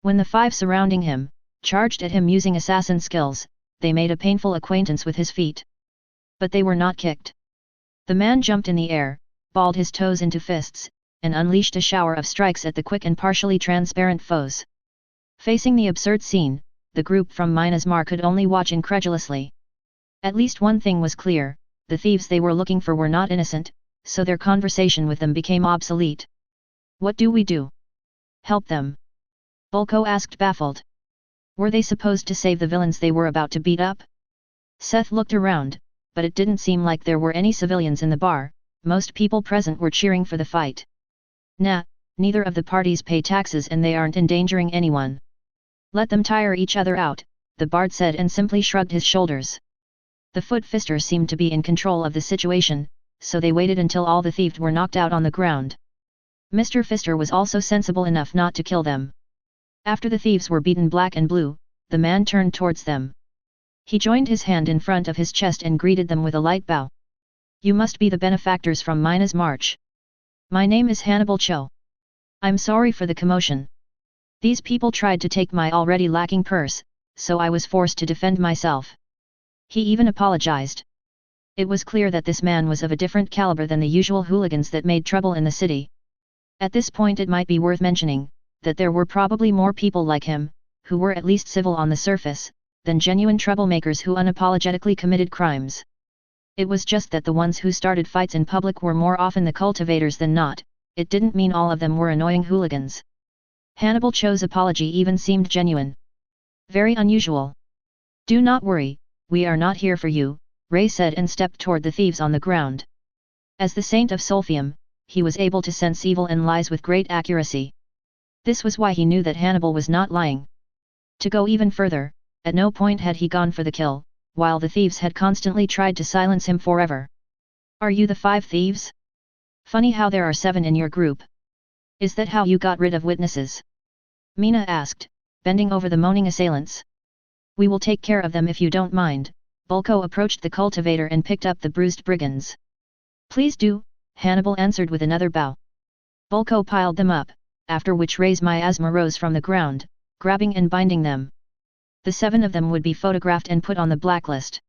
When the 5 surrounding him charged at him using assassin skills, they made a painful acquaintance with his feet. But they were not kicked. The man jumped in the air, balled his toes into fists, and unleashed a shower of strikes at the quick and partially transparent foes. Facing the absurd scene, the group from Myanmar could only watch incredulously. At least one thing was clear, the thieves they were looking for were not innocent, so their conversation with them became obsolete. What do we do? Help them? Bulko asked baffled. Were they supposed to save the villains they were about to beat up? Seth looked around, but it didn't seem like there were any civilians in the bar. Most people present were cheering for the fight. Nah, neither of the parties pay taxes and they aren't endangering anyone. Let them tire each other out, the bard said and simply shrugged his shoulders. The foot fister seemed to be in control of the situation, so they waited until all the thieves were knocked out on the ground. Mr. Fister was also sensible enough not to kill them. After the thieves were beaten black and blue, the man turned towards them. He joined his hand in front of his chest and greeted them with a light bow. You must be the benefactors from Minas March. My name is Hannibal Cho. I'm sorry for the commotion. These people tried to take my already lacking purse, so I was forced to defend myself. He even apologized. It was clear that this man was of a different caliber than the usual hooligans that made trouble in the city. At this point it might be worth mentioning, that there were probably more people like him, who were at least civil on the surface, than genuine troublemakers who unapologetically committed crimes. It was just that the ones who started fights in public were more often the cultivators than not. It didn't mean all of them were annoying hooligans. Hannibal Cho's apology even seemed genuine. Very unusual. Do not worry, we are not here for you, Ray said and stepped toward the thieves on the ground. As the Saint of Solfium, he was able to sense evil and lies with great accuracy. This was why he knew that Hannibal was not lying. To go even further, at no point had he gone for the kill, while the thieves had constantly tried to silence him forever. Are you the 5 thieves? Funny how there are 7 in your group. Is that how you got rid of witnesses? Mina asked, bending over the moaning assailants. We will take care of them if you don't mind. Bulko approached the cultivator and picked up the bruised brigands. Please do, Hannibal answered with another bow. Bulko piled them up, after which Ray's miasma rose from the ground, grabbing and binding them. The 7 of them would be photographed and put on the blacklist.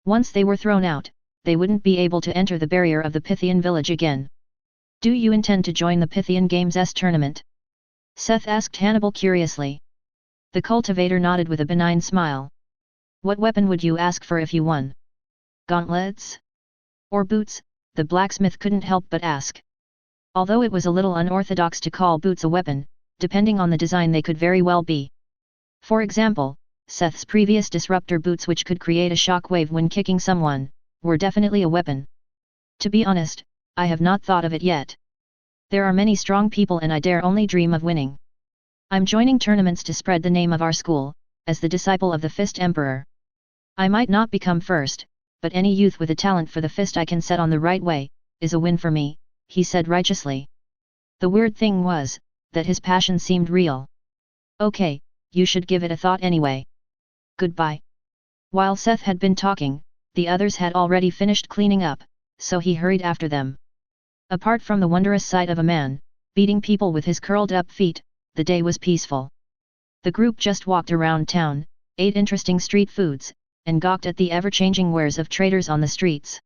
Once they were thrown out, they wouldn't be able to enter the barrier of the Pythian village again. Do you intend to join the Pythian Games' tournament? Seth asked Hannibal curiously. The cultivator nodded with a benign smile. What weapon would you ask for if you won? Gauntlets? Or boots? The blacksmith couldn't help but ask. Although it was a little unorthodox to call boots a weapon, depending on the design they could very well be. For example, Seth's previous disruptor boots, which could create a shockwave when kicking someone, were definitely a weapon. To be honest, I have not thought of it yet. There are many strong people and I dare only dream of winning. I'm joining tournaments to spread the name of our school, as the disciple of the Fist Emperor. I might not become first, but any youth with a talent for the fist I can set on the right way, is a win for me, he said righteously. The weird thing was, that his passion seemed real. Okay, you should give it a thought anyway. Goodbye. While Seth had been talking, the others had already finished cleaning up, so he hurried after them. Apart from the wondrous sight of a man beating people with his curled-up feet, the day was peaceful. The group just walked around town, ate interesting street foods, and gawked at the ever-changing wares of traders on the streets.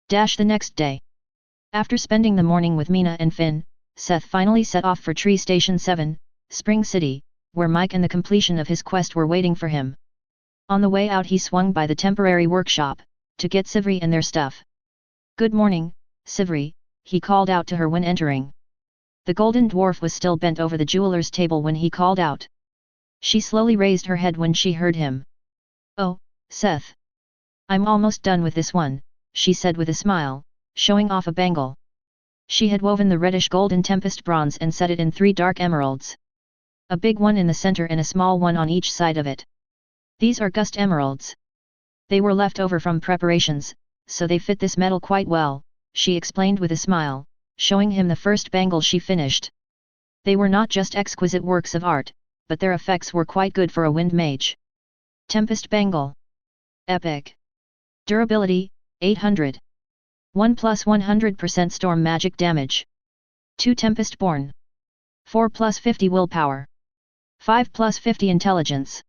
The next day. After spending the morning with Mina and Finn, Seth finally set off for Tree Station 7, Spring City, where Mike and the completion of his quest were waiting for him. On the way out he swung by the temporary workshop, to get Sivri and their stuff. Good morning, Sivri, he called out to her when entering. The golden dwarf was still bent over the jeweler's table when he called out. She slowly raised her head when she heard him. Oh, Seth. I'm almost done with this one, she said with a smile, showing off a bangle. She had woven the reddish golden tempest bronze and set it in 3 dark emeralds. A big one in the center and a small one on each side of it. These are gust emeralds. They were left over from preparations, so they fit this metal quite well, she explained with a smile, showing him the first bangle she finished. They were not just exquisite works of art, but their effects were quite good for a wind mage. Tempest Bangle. Epic. Durability, 800. 1 plus 100% storm magic damage. 2 Tempest Born. 4 plus 50 willpower. 5 plus 50 intelligence.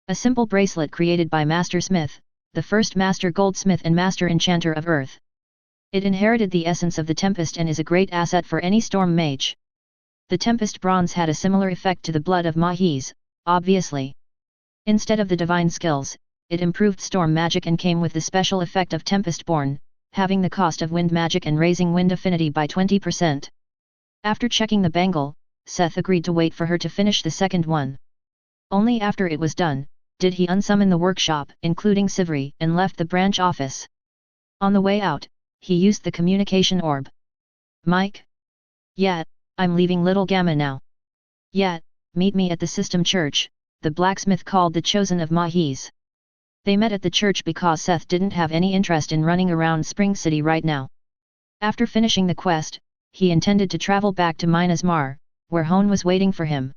A simple bracelet created by Master Smith, the first Master Goldsmith and Master Enchanter of Earth. It inherited the essence of the Tempest and is a great asset for any storm mage. The Tempest Bronze had a similar effect to the Blood of Mahis, obviously. Instead of the divine skills, it improved storm magic and came with the special effect of Tempest Born, having the cost of wind magic and raising wind affinity by 20%. After checking the bangle, Seth agreed to wait for her to finish the second one. Only after it was done, did he unsummon the workshop, including Sivri, and left the branch office. On the way out, he used the communication orb. Mike? Yeah, I'm leaving Little Gamma now. Yeah, meet me at the System Church, the blacksmith called the Chosen of Mahis. They met at the church because Seth didn't have any interest in running around Spring City right now. After finishing the quest, he intended to travel back to Minas Mar, where Hone was waiting for him.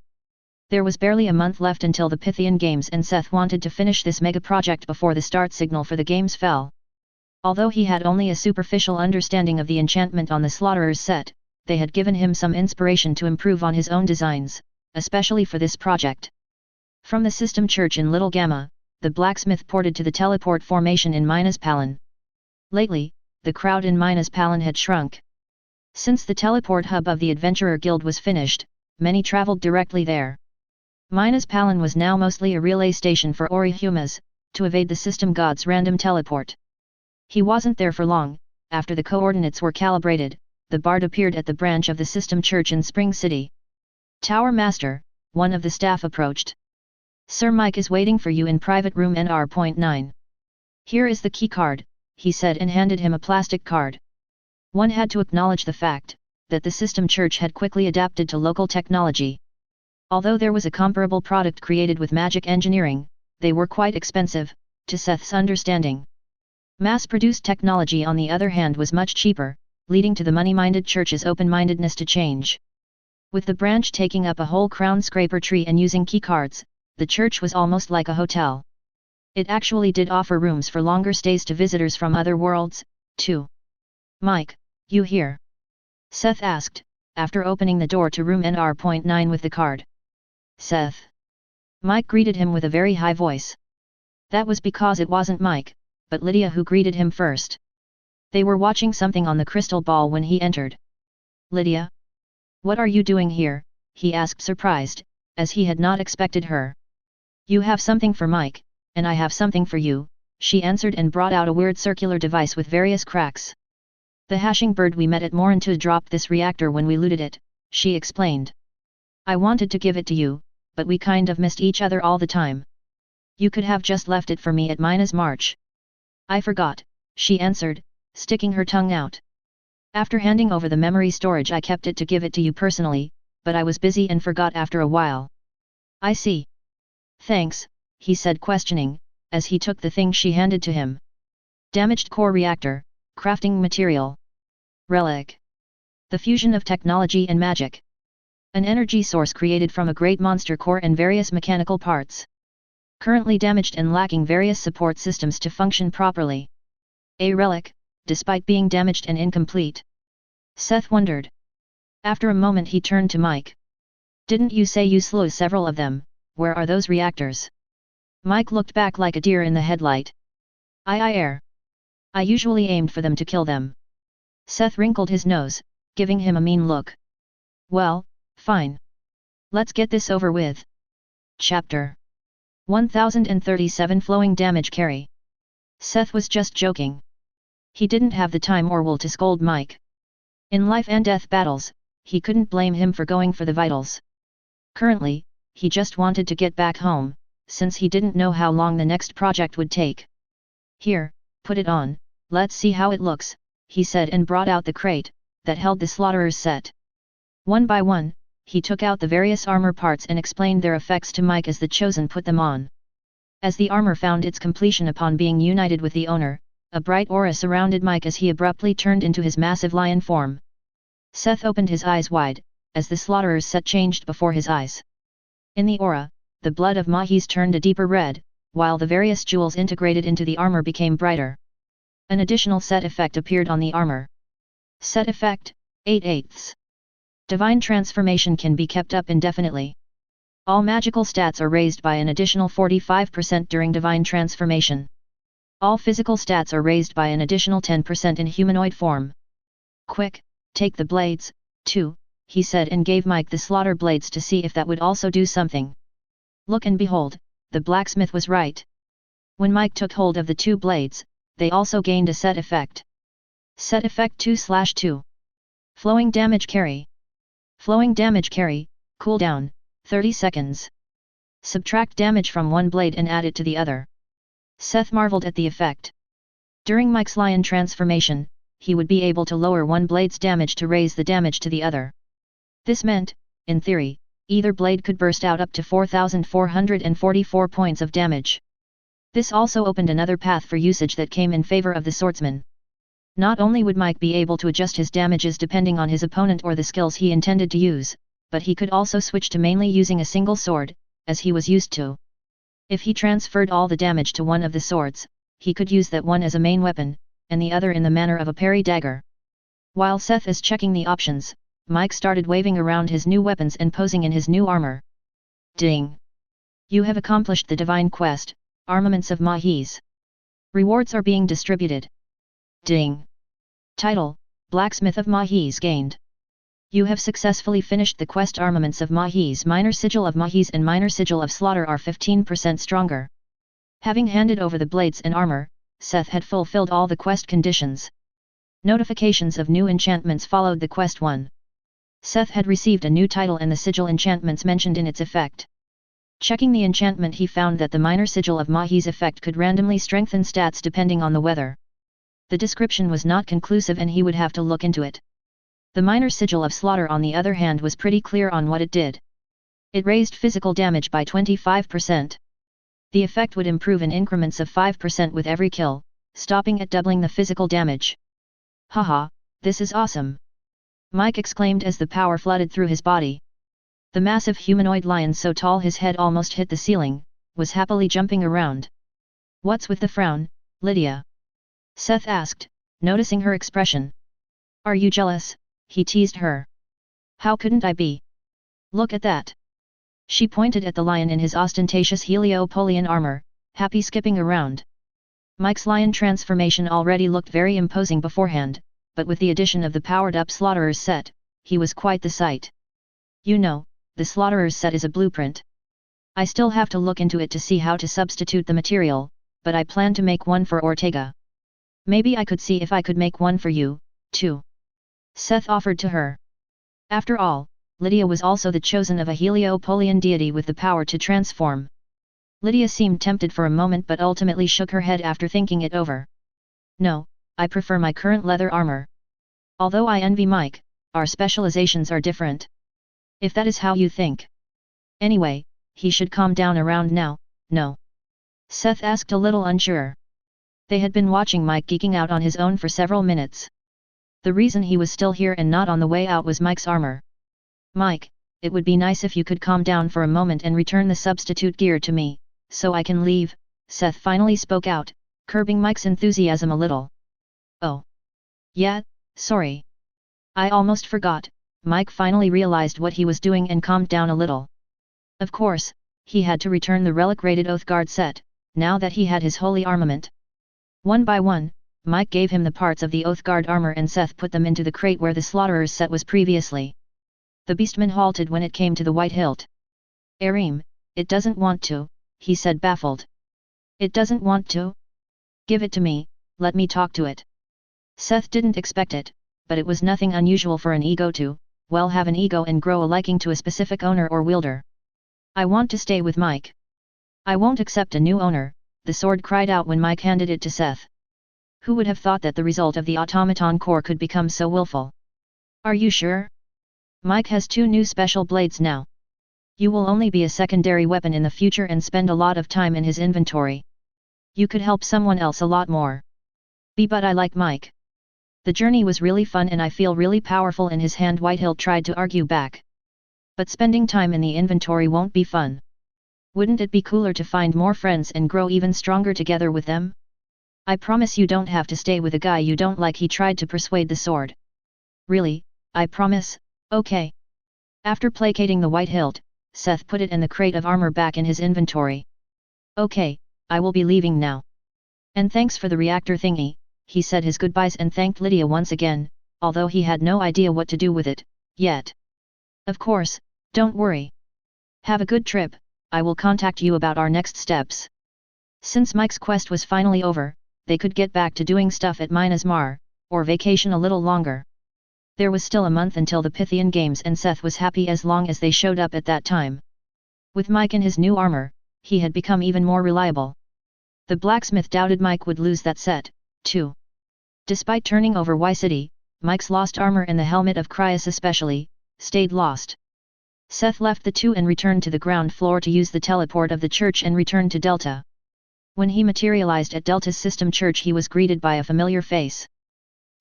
There was barely a month left until the Pythian Games and Seth wanted to finish this mega project before the start signal for the games fell. Although he had only a superficial understanding of the enchantment on the Slaughterer's set, they had given him some inspiration to improve on his own designs, especially for this project. From the System Church in Little Gamma, the blacksmith ported to the teleport formation in Minas Palin. Lately, the crowd in Minas Palin had shrunk. Since the teleport hub of the Adventurer Guild was finished, many traveled directly there. Minas Palin was now mostly a relay station for Orihumas, to evade the system god's random teleport. He wasn't there for long. After the coordinates were calibrated, the bard appeared at the branch of the System Church in Spring City. Tower Master, one of the staff approached. Sir Mike is waiting for you in private room NR.9. Here is the key card, he said and handed him a plastic card. One had to acknowledge the fact that the System Church had quickly adapted to local technology. Although there was a comparable product created with magic engineering, they were quite expensive, to Seth's understanding. Mass-produced technology on the other hand was much cheaper, leading to the money-minded church's open-mindedness to change. With the branch taking up a whole crown scraper tree and using keycards, the church was almost like a hotel. It actually did offer rooms for longer stays to visitors from other worlds, too. Mike, you here? Seth asked, after opening the door to room NR.9 with the card. Seth. Mike greeted him with a very high voice. That was because it wasn't Mike, but Lydia who greeted him first. They were watching something on the crystal ball when he entered. Lydia? What are you doing here? He asked surprised, as he had not expected her. You have something for Mike, and I have something for you, she answered and brought out a weird circular device with various cracks. The hashing bird we met at Morintu dropped this reactor when we looted it, she explained. I wanted to give it to you, but we kind of missed each other all the time. You could have just left it for me at Minas March. I forgot, she answered, sticking her tongue out. After handing over the memory storage I kept it to give it to you personally, but I was busy and forgot after a while. I see. Thanks, he said questioning, as he took the thing she handed to him. Damaged core reactor, crafting material. Relic. The fusion of technology and magic. An energy source created from a great monster core and various mechanical parts. Currently damaged and lacking various support systems to function properly. A relic, despite being damaged and incomplete. Seth wondered. After a moment he turned to Mike. Didn't you say you slew several of them? Where are those reactors? Mike looked back like a deer in the headlight. I usually aimed for them to kill them. Seth wrinkled his nose, giving him a mean look. Well, fine. Let's get this over with. Chapter 1037 Flowing Damage Carry. Seth was just joking. He didn't have the time or will to scold Mike. In life and death battles, he couldn't blame him for going for the vitals. Currently, he just wanted to get back home, since he didn't know how long the next project would take. Here, put it on, let's see how it looks, he said and brought out the crate that held the Slaughterer's set. One by one, he took out the various armor parts and explained their effects to Mike as the Chosen put them on. As the armor found its completion upon being united with the owner, a bright aura surrounded Mike as he abruptly turned into his massive lion form. Seth opened his eyes wide, as the slaughterer's set changed before his eyes. In the aura, the blood of Mahis turned a deeper red, while the various jewels integrated into the armor became brighter. An additional set effect appeared on the armor. Set effect, 8/8. Divine transformation can be kept up indefinitely. All magical stats are raised by an additional 45% during divine transformation. All physical stats are raised by an additional 10% in humanoid form. Quick, take the blades, too, he said and gave Mike the slaughter blades to see if that would also do something. Look and behold, the blacksmith was right. When Mike took hold of the 2 blades, they also gained a set effect. Set effect 2/2. Flowing damage carry. Flowing damage carry, cooldown, 30 seconds. Subtract damage from one blade and add it to the other. Seth marveled at the effect. During Mike's lion transformation, he would be able to lower one blade's damage to raise the damage to the other. This meant, in theory, either blade could burst out up to 4,444 points of damage. This also opened another path for usage that came in favor of the swordsman. Not only would Mike be able to adjust his damages depending on his opponent or the skills he intended to use, but he could also switch to mainly using a single sword, as he was used to. If he transferred all the damage to one of the swords, he could use that one as a main weapon, and the other in the manner of a parry dagger. While Seth is checking the options, Mike started waving around his new weapons and posing in his new armor. Ding! You have accomplished the divine quest, Armaments of Mahis. Rewards are being distributed. Ding! Title, Blacksmith of Mahis gained. You have successfully finished the quest. Armaments of Mahis. Minor Sigil of Mahis and Minor Sigil of Slaughter are 15% stronger. Having handed over the blades and armor, Seth had fulfilled all the quest conditions. Notifications of new enchantments followed the quest 1. Seth had received a new title and the sigil enchantments mentioned in its effect. Checking the enchantment, he found that the Minor Sigil of Mahis effect could randomly strengthen stats depending on the weather. The description was not conclusive and he would have to look into it. The Minor Sigil of Slaughter on the other hand was pretty clear on what it did. It raised physical damage by 25%. The effect would improve in increments of 5% with every kill, stopping at doubling the physical damage. Haha, this is awesome! Mike exclaimed as the power flooded through his body. The massive humanoid lion, so tall his head almost hit the ceiling, was happily jumping around. What's with the frown, Lydia? Seth asked, noticing her expression. Are you jealous? He teased her. How couldn't I be? Look at that! She pointed at the lion in his ostentatious Heliopolian armor, happy skipping around. Mike's lion transformation already looked very imposing beforehand, but with the addition of the powered-up Slaughterer's set, he was quite the sight. You know, the Slaughterer's set is a blueprint. I still have to look into it to see how to substitute the material, but I plan to make one for Ortega. Maybe I could see if I could make one for you, too. Seth offered to her. After all, Lydia was also the chosen of a Heliopolian deity with the power to transform. Lydia seemed tempted for a moment but ultimately shook her head after thinking it over. No, I prefer my current leather armor. Although I envy Mike, our specializations are different. If that is how you think. Anyway, he should calm down around now, no? Seth asked, a little unsure. They had been watching Mike geeking out on his own for several minutes. The reason he was still here and not on the way out was Mike's armor. Mike, it would be nice if you could calm down for a moment and return the substitute gear to me, so I can leave, Seth finally spoke out, curbing Mike's enthusiasm a little. Oh. Yeah, sorry. I almost forgot. Mike finally realized what he was doing and calmed down a little. Of course, he had to return the relic-rated Oathguard set, now that he had his holy armament. One by one, Mike gave him the parts of the Oathguard armor and Seth put them into the crate where the Slaughterer's set was previously. The beastman halted when it came to the white hilt. Arim, it doesn't want to, he said baffled. It doesn't want to? Give it to me, let me talk to it. Seth didn't expect it, but it was nothing unusual for an ego to, well, have an ego and grow a liking to a specific owner or wielder. I want to stay with Mike. I won't accept a new owner, the sword cried out when Mike handed it to Seth. Who would have thought that the result of the automaton core could become so willful? Are you sure? Mike has 2 new special blades now. You will only be a secondary weapon in the future and spend a lot of time in his inventory. You could help someone else a lot more. But I like Mike. The journey was really fun and I feel really powerful in his hand. Whitehill tried to argue back. But spending time in the inventory won't be fun. Wouldn't it be cooler to find more friends and grow even stronger together with them? I promise you don't have to stay with a guy you don't like. He tried to persuade the sword. Really, I promise, okay. After placating the white hilt, Seth put it and the crate of armor back in his inventory. Okay, I will be leaving now. And thanks for the reactor thingy, he said his goodbyes and thanked Lydia once again, although he had no idea what to do with it, yet. Of course, don't worry. Have a good trip, I will contact you about our next steps. Since Mike's quest was finally over, they could get back to doing stuff at Minas Mar, or vacation a little longer. There was still a month until the Pythian Games and Seth was happy as long as they showed up at that time. With Mike in his new armor, he had become even more reliable. The blacksmith doubted Mike would lose that set, too. Despite turning over Y-City, Mike's lost armor and the helmet of Cryas especially, stayed lost. Seth left the two and returned to the ground floor to use the teleport of the church and returned to Delta. When he materialized at Delta's system church he was greeted by a familiar face.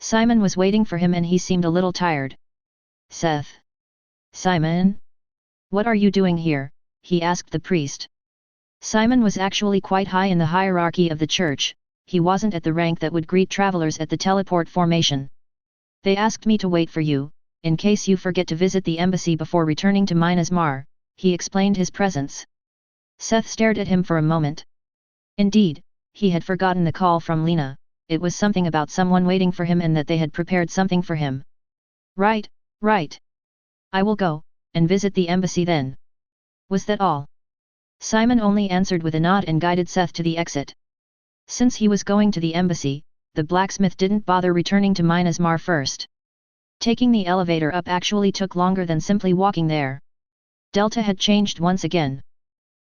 Simon was waiting for him and he seemed a little tired. Seth. Simon? What are you doing here? He asked the priest. Simon was actually quite high in the hierarchy of the church, he wasn't at the rank that would greet travelers at the teleport formation. They asked me to wait for you, in case you forget to visit the embassy before returning to Minas Mar, he explained his presence. Seth stared at him for a moment. Indeed, he had forgotten the call from Lena, it was something about someone waiting for him and that they had prepared something for him. Right. I will go, and visit the embassy then. Was that all? Simon only answered with a nod and guided Seth to the exit. Since he was going to the embassy, the blacksmith didn't bother returning to Minas Mar first. Taking the elevator up actually took longer than simply walking there. Delta had changed once again.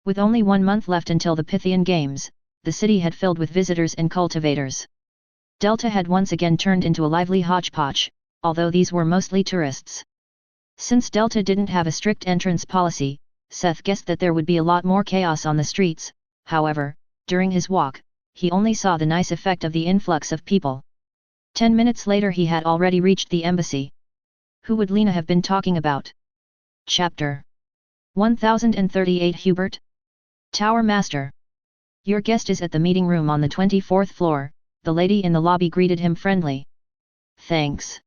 With only 1 month left until the Pythian Games, the city had filled with visitors and cultivators. Delta had once again turned into a lively hodgepodge, although these were mostly tourists. Since Delta didn't have a strict entrance policy, Seth guessed that there would be a lot more chaos on the streets. However, during his walk, he only saw the nice effect of the influx of people. 10 minutes later he had already reached the embassy. Who would Lena have been talking about? Chapter 1038 Hubert? Tower Master. Your guest is at the meeting room on the 24th floor, the lady in the lobby greeted him friendly. Thanks.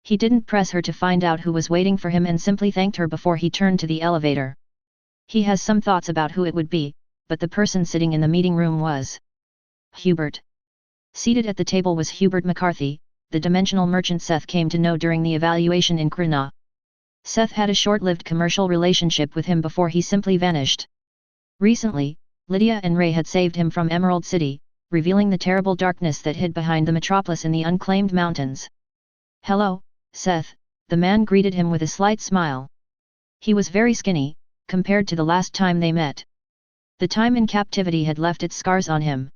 He didn't press her to find out who was waiting for him and simply thanked her before he turned to the elevator. He has some thoughts about who it would be, but the person sitting in the meeting room was Hubert. Seated at the table was Hubert McCarthy, the dimensional merchant Seth came to know during the evaluation in Krina. Seth had a short-lived commercial relationship with him before he simply vanished. Recently, Lydia and Ray had saved him from Emerald City, revealing the terrible darkness that hid behind the metropolis in the unclaimed mountains. Hello, Seth, the man greeted him with a slight smile. He was very skinny, compared to the last time they met. The time in captivity had left its scars on him.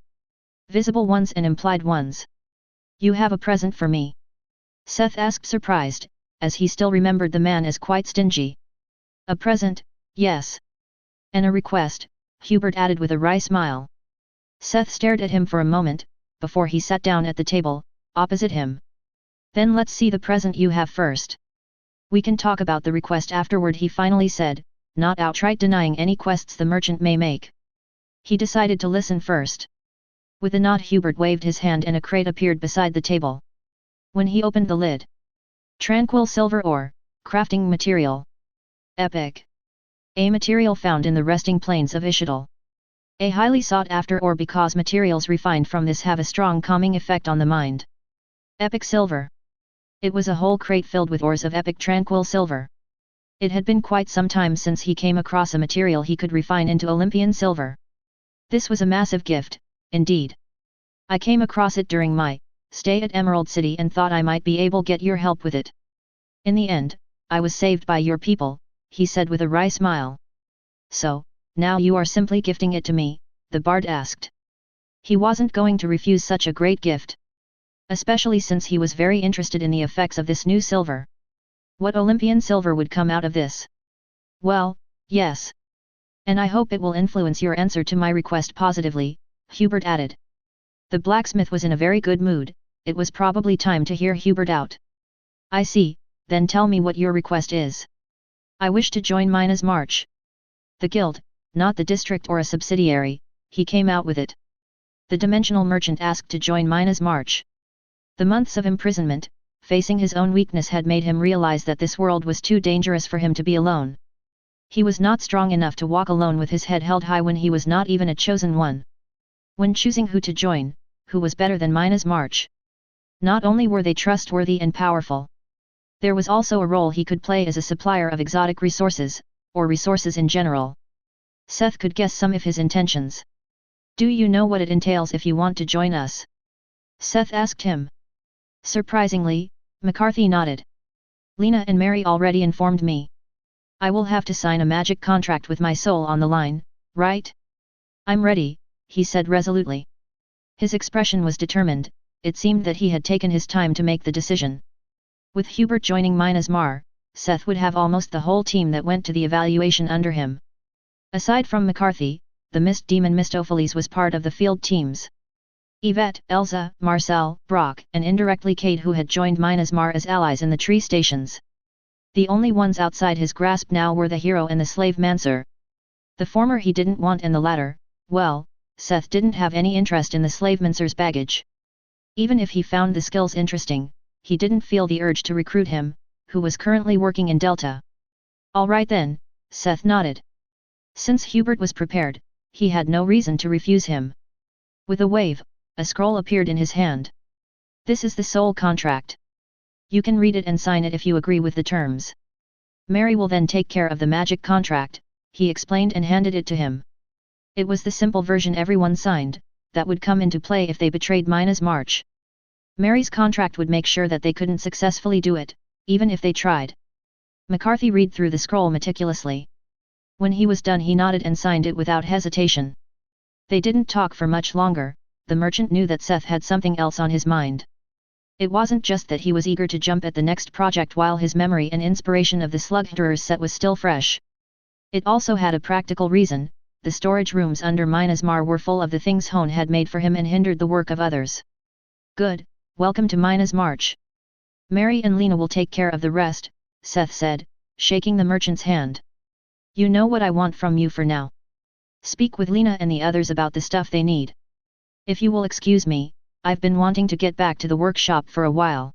Visible ones and implied ones. You have a present for me? Seth asked surprised, as he still remembered the man as quite stingy. A present, yes. And a request, Hubert added with a wry smile. Seth stared at him for a moment, before he sat down at the table, opposite him. Then let's see the present you have first. We can talk about the request afterward, he finally said, not outright denying any quests the merchant may make. He decided to listen first. With a nod Hubert waved his hand and a crate appeared beside the table. When he opened the lid. Tranquil silver ore, crafting material. Epic. A material found in the resting plains of Ishidal. A highly sought after ore because materials refined from this have a strong calming effect on the mind. Epic silver. It was a whole crate filled with ores of epic tranquil silver. It had been quite some time since he came across a material he could refine into Olympian silver. This was a massive gift, indeed. I came across it during my stay at Emerald City and thought I might be able to get your help with it. In the end, I was saved by your people, he said with a wry smile. So, now you are simply gifting it to me, the bard asked. He wasn't going to refuse such a great gift. Especially since he was very interested in the effects of this new silver. What Olympian silver would come out of this? Well, Yes. And I hope it will influence your answer to my request positively, Hubert added. The blacksmith was in a very good mood, it was probably time to hear Hubert out. I see, then tell me what your request is. I wish to join Mina's March. The guild, not the district or a subsidiary, he came out with it. The dimensional merchant asked to join Mina's March. The months of imprisonment, facing his own weakness had made him realize that this world was too dangerous for him to be alone. He was not strong enough to walk alone with his head held high when he was not even a chosen one. When choosing who to join, who was better than Mina's March? Not only were they trustworthy and powerful, there was also a role he could play as a supplier of exotic resources, or resources in general. Seth could guess some of his intentions. Do you know what it entails if you want to join us? Seth asked him. Surprisingly, McCarthy nodded. Lena and Mary already informed me. I will have to sign a magic contract with my soul on the line, right? I'm ready, he said resolutely. His expression was determined, it seemed that he had taken his time to make the decision. With Hubert joining Mina's Mar, Seth would have almost the whole team that went to the evaluation under him. Aside from McCarthy, the Mist Demon Mistopheles was part of the field teams. Yvette, Elsa, Marcel, Brock, and indirectly Kate who had joined Mina's Mar as allies in the tree stations. The only ones outside his grasp now were the hero and the slave Mansur. The former he didn't want and the latter, well, Seth didn't have any interest in the slave Mansur's baggage. Even if he found the skills interesting, he didn't feel the urge to recruit him, who was currently working in Delta. All right then, Seth nodded. Since Hubert was prepared, he had no reason to refuse him. With a wave, a scroll appeared in his hand. This is the soul contract. You can read it and sign it if you agree with the terms. Mary will then take care of the magic contract, he explained and handed it to him. It was the simple version everyone signed, that would come into play if they betrayed Mina's March. Mary's contract would make sure that they couldn't successfully do it, even if they tried. McCarthy read through the scroll meticulously. When he was done he nodded and signed it without hesitation. They didn't talk for much longer, the merchant knew that Seth had something else on his mind. It wasn't just that he was eager to jump at the next project while his memory and inspiration of the Slughterer's set was still fresh. It also had a practical reason, the storage rooms under Mina's Mar were full of the things Hone had made for him and hindered the work of others. Good, welcome to Mina's March. Mary and Lena will take care of the rest, Seth said, shaking the merchant's hand. You know what I want from you for now. Speak with Lena and the others about the stuff they need. If you will excuse me, I've been wanting to get back to the workshop for a while.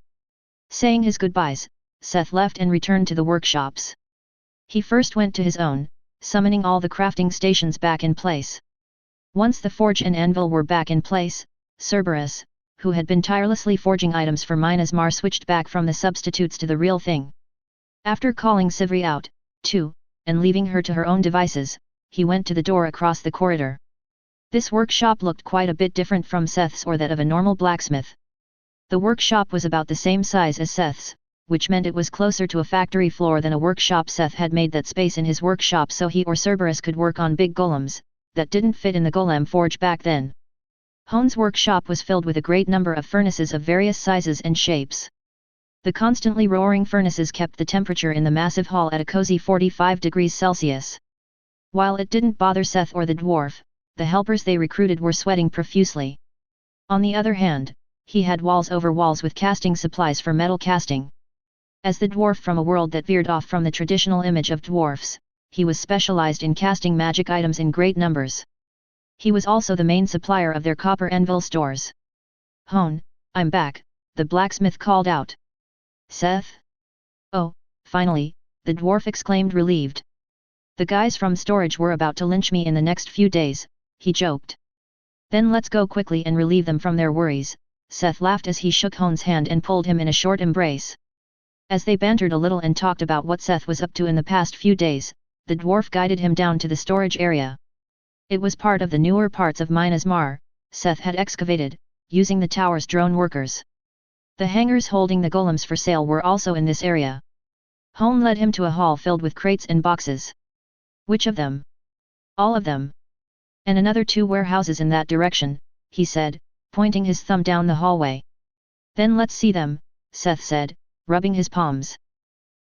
Saying his goodbyes, Seth left and returned to the workshops. He first went to his own, summoning all the crafting stations back in place. Once the forge and anvil were back in place, Cerberus, who had been tirelessly forging items for Mina's Mar, switched back from the substitutes to the real thing. After calling Sivri out, too, and leaving her to her own devices, he went to the door across the corridor. This workshop looked quite a bit different from Seth's or that of a normal blacksmith. The workshop was about the same size as Seth's, which meant it was closer to a factory floor than a workshop. Seth had made that space in his workshop so he or Cerberus could work on big golems, that didn't fit in the golem forge back then. Hone's workshop was filled with a great number of furnaces of various sizes and shapes. The constantly roaring furnaces kept the temperature in the massive hall at a cozy 45 degrees Celsius. While it didn't bother Seth or the dwarf, the helpers they recruited were sweating profusely. On the other hand, he had walls over walls with casting supplies for metal casting. As the dwarf from a world that veered off from the traditional image of dwarfs, he was specialized in casting magic items in great numbers. He was also the main supplier of their copper anvil stores. Hone, I'm back, the blacksmith called out. Seth? Oh, finally, the dwarf exclaimed relieved. The guys from storage were about to lynch me in the next few days, he joked. Then let's go quickly and relieve them from their worries, Seth laughed as he shook Hone's hand and pulled him in a short embrace. As they bantered a little and talked about what Seth was up to in the past few days, the dwarf guided him down to the storage area. It was part of the newer parts of Mina's Mar, Seth had excavated, using the tower's drone workers. The hangars holding the golems for sale were also in this area. Hone led him to a hall filled with crates and boxes. Which of them? All of them. And another 2 warehouses in that direction, he said, pointing his thumb down the hallway. Then let's see them, Seth said, rubbing his palms.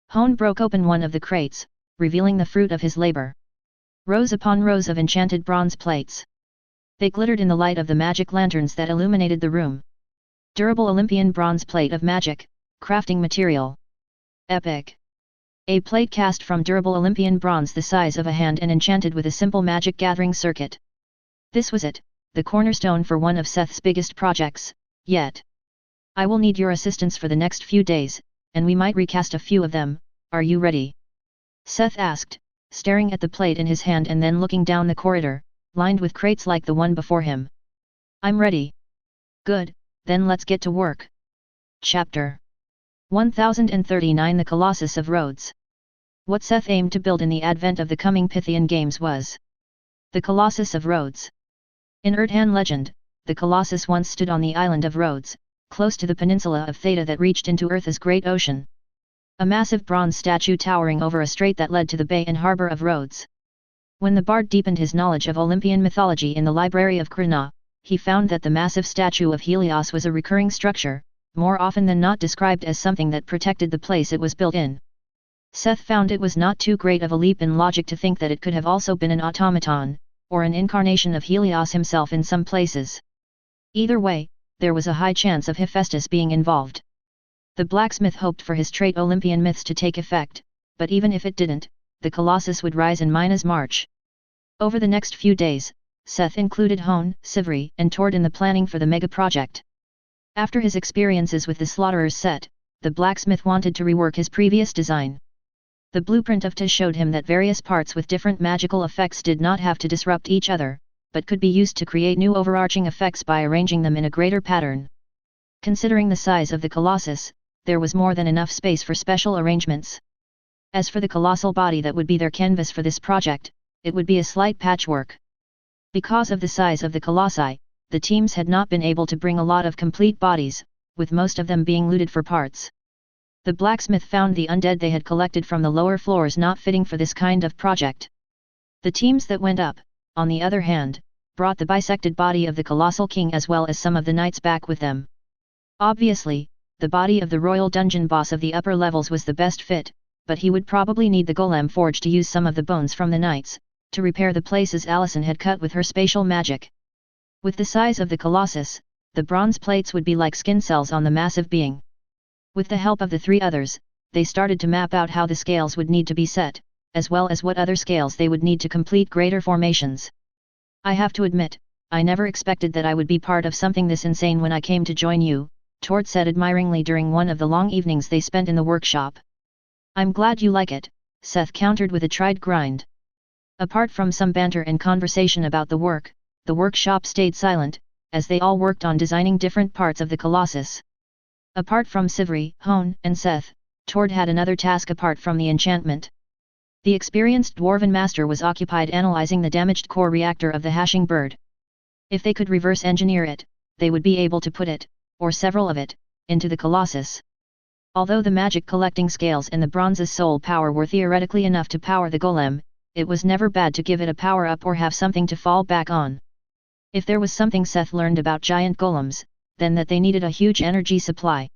Hone broke open one of the crates, revealing the fruit of his labor. rows upon rows of enchanted bronze plates. They glittered in the light of the magic lanterns that illuminated the room. Durable Olympian bronze plate of magic, crafting material. Epic. A plate cast from durable Olympian bronze the size of a hand and enchanted with a simple magic gathering circuit. This was it, the cornerstone for one of Seth's biggest projects, yet. I will need your assistance for the next few days, and we might recast a few of them. Are you ready? Seth asked, staring at the plate in his hand and then looking down the corridor, lined with crates like the one before him. I'm ready. Good, then let's get to work. Chapter 1039 The Colossus of Rhodes. What Seth aimed to build in the advent of the coming Pythian Games was the Colossus of Rhodes. In Erdhan legend, the Colossus once stood on the island of Rhodes, close to the peninsula of Theta that reached into Earth's great ocean. A massive bronze statue towering over a strait that led to the bay and harbor of Rhodes. When the bard deepened his knowledge of Olympian mythology in the library of Krna, he found that the massive statue of Helios was a recurring structure, more often than not described as something that protected the place it was built in. Seth found it was not too great of a leap in logic to think that it could have also been an automaton, or an incarnation of Helios himself in some places. Either way, there was a high chance of Hephaestus being involved. The blacksmith hoped for his trait Olympian myths to take effect, but even if it didn't, the Colossus would rise in Mina's march. Over the next few days, Seth included Hone, Sivri, and Tord in the planning for the mega-project. After his experiences with the Slaughterer's set, the blacksmith wanted to rework his previous design. The blueprint of T showed him that various parts with different magical effects did not have to disrupt each other, but could be used to create new overarching effects by arranging them in a greater pattern. Considering the size of the Colossus, there was more than enough space for special arrangements. As for the colossal body that would be their canvas for this project, it would be a slight patchwork. Because of the size of the colossi, the teams had not been able to bring a lot of complete bodies, with most of them being looted for parts. The blacksmith found the undead they had collected from the lower floors not fitting for this kind of project. The teams that went up, on the other hand, brought the bisected body of the colossal king as well as some of the knights back with them. Obviously, the body of the royal dungeon boss of the upper levels was the best fit, but he would probably need the golem forge to use some of the bones from the knights, to repair the places Allison had cut with her spatial magic. With the size of the Colossus, the bronze plates would be like skin cells on the massive being. With the help of the three others, they started to map out how the scales would need to be set, as well as what other scales they would need to complete greater formations. I have to admit, I never expected that I would be part of something this insane when I came to join you, Tord said admiringly during one of the long evenings they spent in the workshop. I'm glad you like it, Seth countered with a tried grind. Apart from some banter and conversation about the workshop stayed silent, as they all worked on designing different parts of the Colossus. Apart from Sivri, Hone, and Seth, Tord had another task apart from the enchantment. The experienced dwarven master was occupied analyzing the damaged core reactor of the hashing bird. If they could reverse engineer it, they would be able to put it, or several of it, into the Colossus. Although the magic collecting scales and the bronze's soul power were theoretically enough to power the golem, it was never bad to give it a power-up or have something to fall back on. If there was something Seth learned about giant golems, then that they needed a huge energy supply.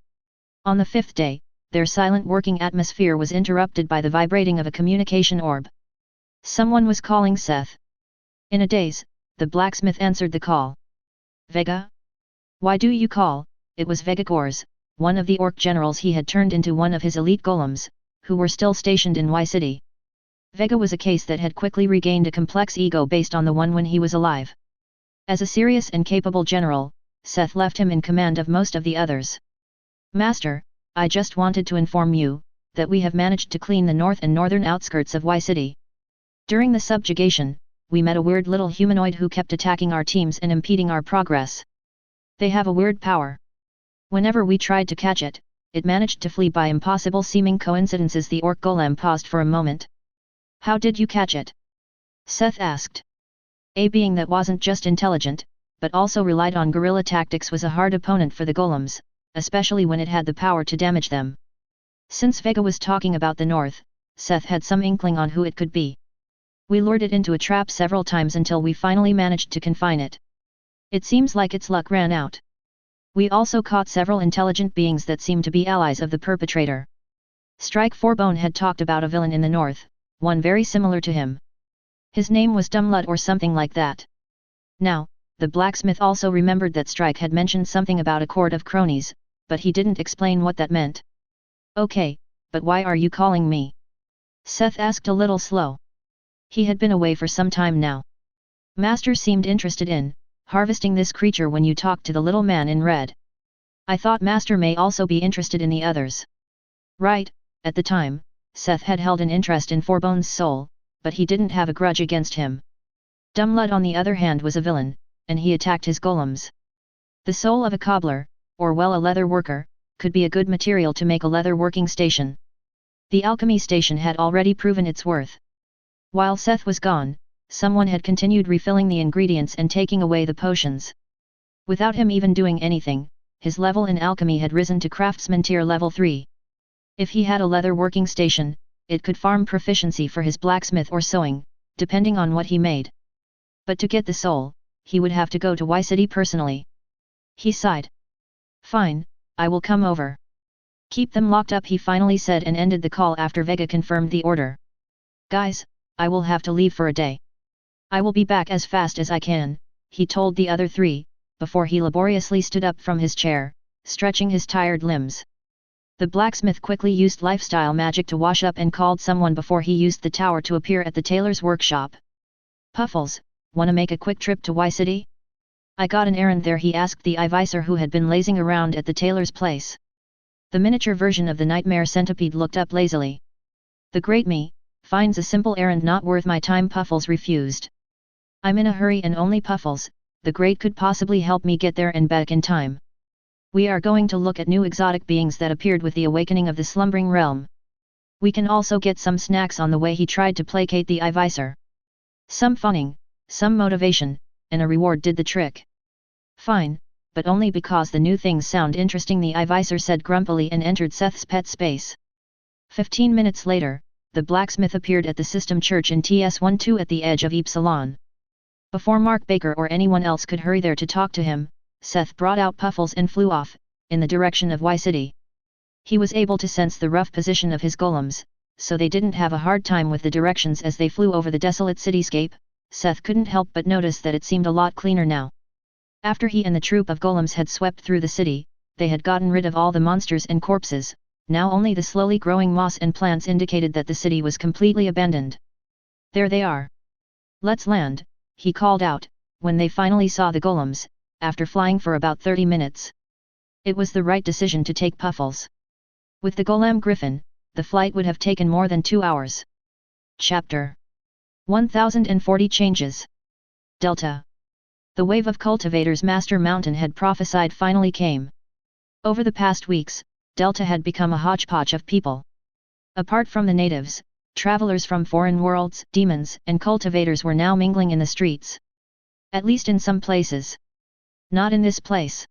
On the fifth day, their silent working atmosphere was interrupted by the vibrating of a communication orb. Someone was calling Seth. In a daze, the blacksmith answered the call. Vega? Why do you call? It was Vega Gors, one of the orc generals he had turned into one of his elite golems, who were still stationed in Y City. Vega was a case that had quickly regained a complex ego based on the one when he was alive. As a serious and capable general, Seth left him in command of most of the others. Master, I just wanted to inform you, that we have managed to clean the north and northern outskirts of Y City. During the subjugation, we met a weird little humanoid who kept attacking our teams and impeding our progress. They have a weird power. Whenever we tried to catch it, it managed to flee by impossible seeming coincidences. The orc golem paused for a moment. How did you catch it? Seth asked. A being that wasn't just intelligent, but also relied on guerrilla tactics was a hard opponent for the golems, especially when it had the power to damage them. Since Vega was talking about the north, Seth had some inkling on who it could be. We lured it into a trap several times until we finally managed to confine it. It seems like its luck ran out. We also caught several intelligent beings that seemed to be allies of the perpetrator. Strike Forbone had talked about a villain in the north, one very similar to him. His name was Dumlut or something like that. Now, the blacksmith also remembered that Strike had mentioned something about a court of cronies, but he didn't explain what that meant. Okay, but why are you calling me? Seth asked a little slow. He had been away for some time now. Master seemed interested in harvesting this creature when you talked to the little man in red. I thought Master may also be interested in the others. Right, at the time, Seth had held an interest in Fourbone's soul, but he didn't have a grudge against him. Dumlut on the other hand was a villain, and he attacked his golems. The soul of a cobbler, or well a leather worker, could be a good material to make a leather working station. The alchemy station had already proven its worth. While Seth was gone, someone had continued refilling the ingredients and taking away the potions. Without him even doing anything, his level in alchemy had risen to craftsman tier level 3. If he had a leather working station, it could farm proficiency for his blacksmith or sewing, depending on what he made. But to get the soul, he would have to go to Y City personally. He sighed. Fine, I will come over. Keep them locked up, he finally said, and ended the call after Vega confirmed the order. Guys, I will have to leave for a day. I will be back as fast as I can, he told the other three, before he laboriously stood up from his chair, stretching his tired limbs. The blacksmith quickly used lifestyle magic to wash up and called someone before he used the tower to appear at the tailor's workshop. Puffles, wanna make a quick trip to Y City? I got an errand there, he asked the Ivisor who had been lazing around at the tailor's place. The miniature version of the nightmare centipede looked up lazily. The great me, finds a simple errand not worth my time, Puffles refused. I'm in a hurry and only Puffles, the great, could possibly help me get there and back in time. We are going to look at new exotic beings that appeared with the awakening of the slumbering realm. We can also get some snacks on the way, he tried to placate the Ivisor. Some funning, some motivation, and a reward did the trick. Fine, but only because the new things sound interesting, the Ivisor said grumpily and entered Seth's pet space. 15 minutes later, the blacksmith appeared at the system church in TS12 at the edge of Ypsilon. Before Mark Baker or anyone else could hurry there to talk to him, Seth brought out Puffles and flew off, in the direction of Y City. He was able to sense the rough position of his golems, so they didn't have a hard time with the directions as they flew over the desolate cityscape. Seth couldn't help but notice that it seemed a lot cleaner now. After he and the troop of golems had swept through the city, they had gotten rid of all the monsters and corpses, now only the slowly growing moss and plants indicated that the city was completely abandoned. There they are. Let's land, he called out, when they finally saw the golems, after flying for about 30 minutes. It was the right decision to take Puffles. With the golem griffin, the flight would have taken more than 2 hours. Chapter 1040 Changes. Delta. The wave of cultivators Master Mountain had prophesied finally came. Over the past weeks, Delta had become a hodgepodge of people. Apart from the natives, travelers from foreign worlds, demons, and cultivators were now mingling in the streets. At least in some places. Not in this place.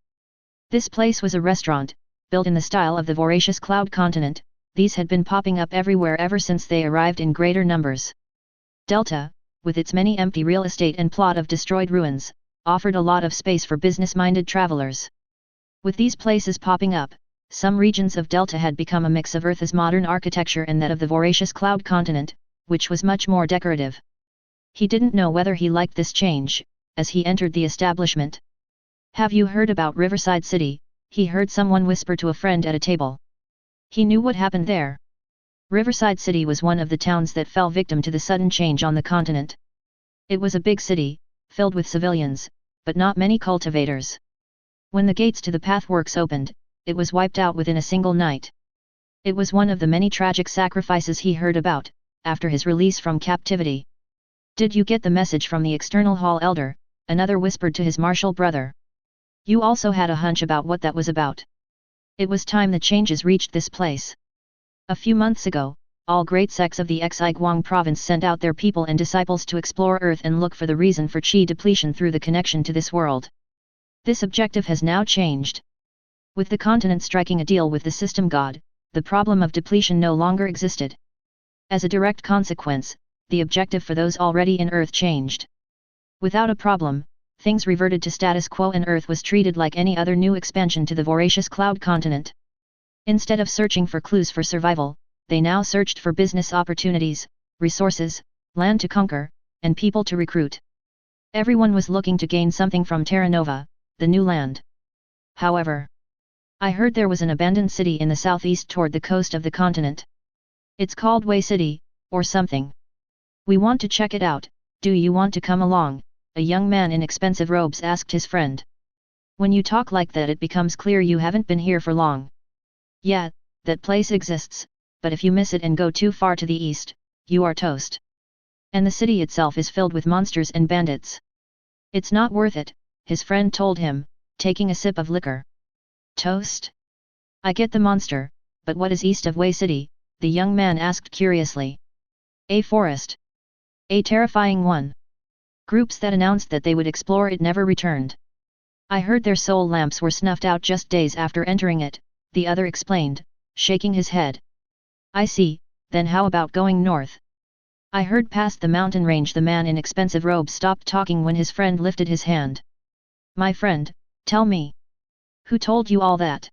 This place was a restaurant, built in the style of the voracious cloud continent. These had been popping up everywhere ever since they arrived in greater numbers. Delta, with its many empty real estate and plot of destroyed ruins, offered a lot of space for business-minded travelers. With these places popping up, some regions of Delta had become a mix of Earth's modern architecture and that of the voracious cloud continent, which was much more decorative. He didn't know whether he liked this change, as he entered the establishment. Have you heard about Riverside City? He heard someone whisper to a friend at a table. He knew what happened there. Riverside City was one of the towns that fell victim to the sudden change on the continent. It was a big city, filled with civilians, but not many cultivators. When the gates to the Pathworks opened, it was wiped out within a single night. It was one of the many tragic sacrifices he heard about, after his release from captivity. Did you get the message from the External Hall Elder? Another whispered to his martial brother. You also had a hunch about what that was about. It was time the changes reached this place. A few months ago, all great sects of the Xiguang province sent out their people and disciples to explore Earth and look for the reason for chi depletion through the connection to this world. This objective has now changed. With the continent striking a deal with the system god, the problem of depletion no longer existed. As a direct consequence, the objective for those already in Earth changed. Without a problem, things reverted to status quo and Earth was treated like any other new expansion to the voracious cloud continent. Instead of searching for clues for survival, they now searched for business opportunities, resources, land to conquer, and people to recruit. Everyone was looking to gain something from Terra Nova, the new land. However, I heard there was an abandoned city in the southeast toward the coast of the continent. It's called Way City, or something. We want to check it out. Do you want to come along? A young man in expensive robes asked his friend. When you talk like that, it becomes clear you haven't been here for long. Yeah, that place exists, but if you miss it and go too far to the east, you are toast. And the city itself is filled with monsters and bandits. It's not worth it, his friend told him, taking a sip of liquor. Toast? I get the monster, but what is east of Way City? The young man asked curiously. A forest. A terrifying one. Groups that announced that they would explore it never returned. I heard their soul lamps were snuffed out just days after entering it, the other explained, shaking his head. I see, then how about going north? I heard past the mountain range. The man in expensive robes stopped talking when his friend lifted his hand. My friend, tell me. Who told you all that?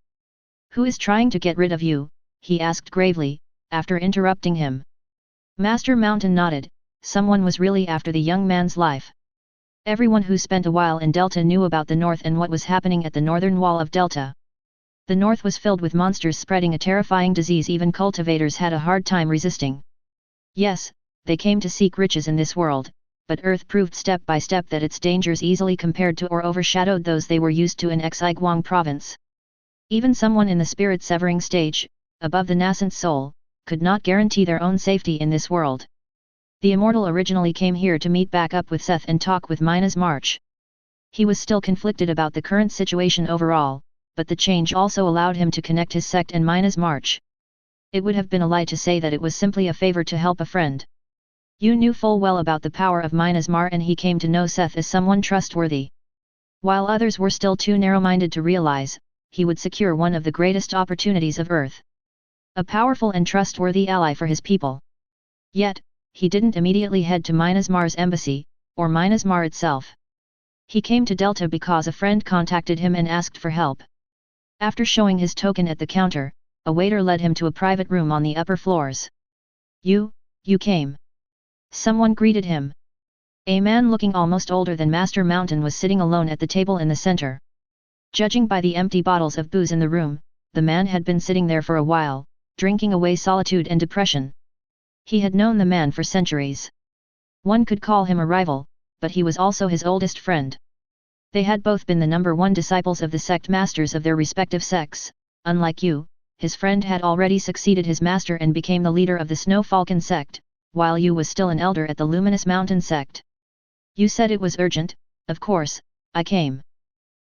Who is trying to get rid of you? He asked gravely, after interrupting him. Master Mountain nodded. Someone was really after the young man's life. Everyone who spent a while in Delta knew about the north and what was happening at the northern wall of Delta. The north was filled with monsters spreading a terrifying disease even cultivators had a hard time resisting. Yes, they came to seek riches in this world, but Earth proved step by step that its dangers easily compared to or overshadowed those they were used to in Xiguang province. Even someone in the spirit-severing stage, above the nascent soul, could not guarantee their own safety in this world. The immortal originally came here to meet back up with Seth and talk with Mina's March. He was still conflicted about the current situation overall, but the change also allowed him to connect his sect and Mina's March. It would have been a lie to say that it was simply a favor to help a friend. You knew full well about the power of Mina's Mar, and he came to know Seth as someone trustworthy. While others were still too narrow-minded to realize, he would secure one of the greatest opportunities of Earth. A powerful and trustworthy ally for his people. Yet, he didn't immediately head to Mina's Mar's embassy, or Mina's Mar itself. He came to Delta because a friend contacted him and asked for help. After showing his token at the counter, a waiter led him to a private room on the upper floors. You came. Someone greeted him. A man looking almost older than Master Mountain was sitting alone at the table in the center. Judging by the empty bottles of booze in the room, the man had been sitting there for a while, drinking away solitude and depression. He had known the man for centuries. One could call him a rival, but he was also his oldest friend. They had both been the #1 disciples of the sect masters of their respective sects. Unlike Yu, his friend had already succeeded his master and became the leader of the Snow Falcon sect, while Yu was still an elder at the Luminous Mountain sect. You said it was urgent. Of course, I came.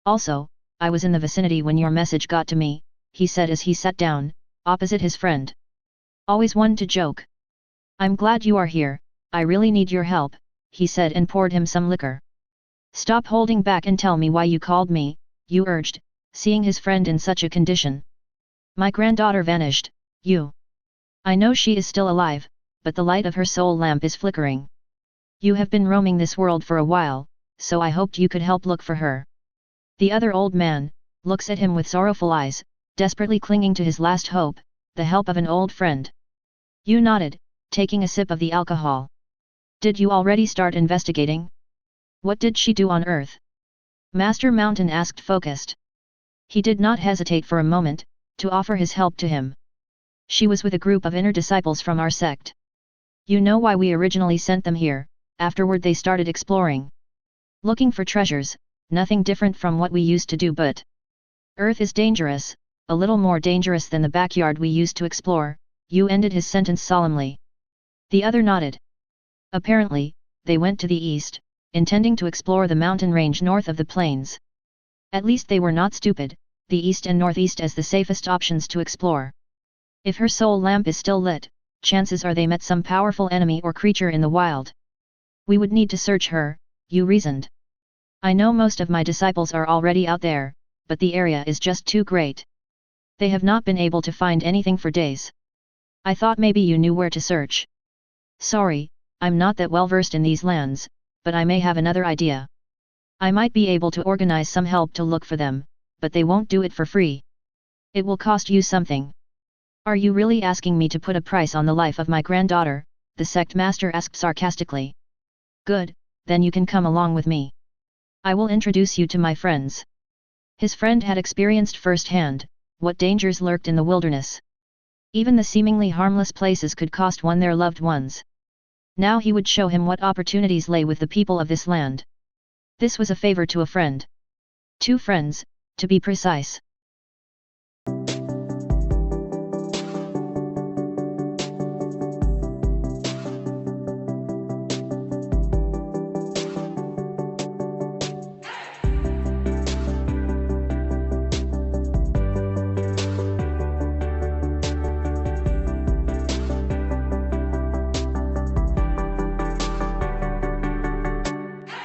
Also, I was in the vicinity when your message got to me, he said as he sat down, opposite his friend. Always one to joke. I'm glad you are here, I really need your help, he said and poured him some liquor. Stop holding back and tell me why you called me, Yu urged, seeing his friend in such a condition. My granddaughter vanished, Yu. I know she is still alive, but the light of her soul lamp is flickering. You have been roaming this world for a while, so I hoped you could help look for her. The other old man looks at him with sorrowful eyes, desperately clinging to his last hope, the help of an old friend. Yu nodded, taking a sip of the alcohol. Did you already start investigating? What did she do on Earth? Master Mountain asked focused. He did not hesitate for a moment, to offer his help to him. She was with a group of inner disciples from our sect. You know why we originally sent them here. Afterward they started exploring. Looking for treasures, nothing different from what we used to do, but Earth is dangerous, a little more dangerous than the backyard we used to explore, Yu ended his sentence solemnly. The other nodded. Apparently, they went to the east, intending to explore the mountain range north of the plains. At least they were not stupid, the east and northeast as the safest options to explore. If her soul lamp is still lit, chances are they met some powerful enemy or creature in the wild. We would need to search her, Yu reasoned. I know most of my disciples are already out there, but the area is just too great. They have not been able to find anything for days. I thought maybe you knew where to search. Sorry, I'm not that well versed in these lands, but I may have another idea. I might be able to organize some help to look for them, but they won't do it for free. It will cost you something. Are you really asking me to put a price on the life of my granddaughter? The sect master asked sarcastically. Good, then you can come along with me. I will introduce you to my friends. His friend had experienced firsthand what dangers lurked in the wilderness. Even the seemingly harmless places could cost one their loved ones. Now he would show him what opportunities lay with the people of this land. This was a favor to a friend. 2 friends, to be precise.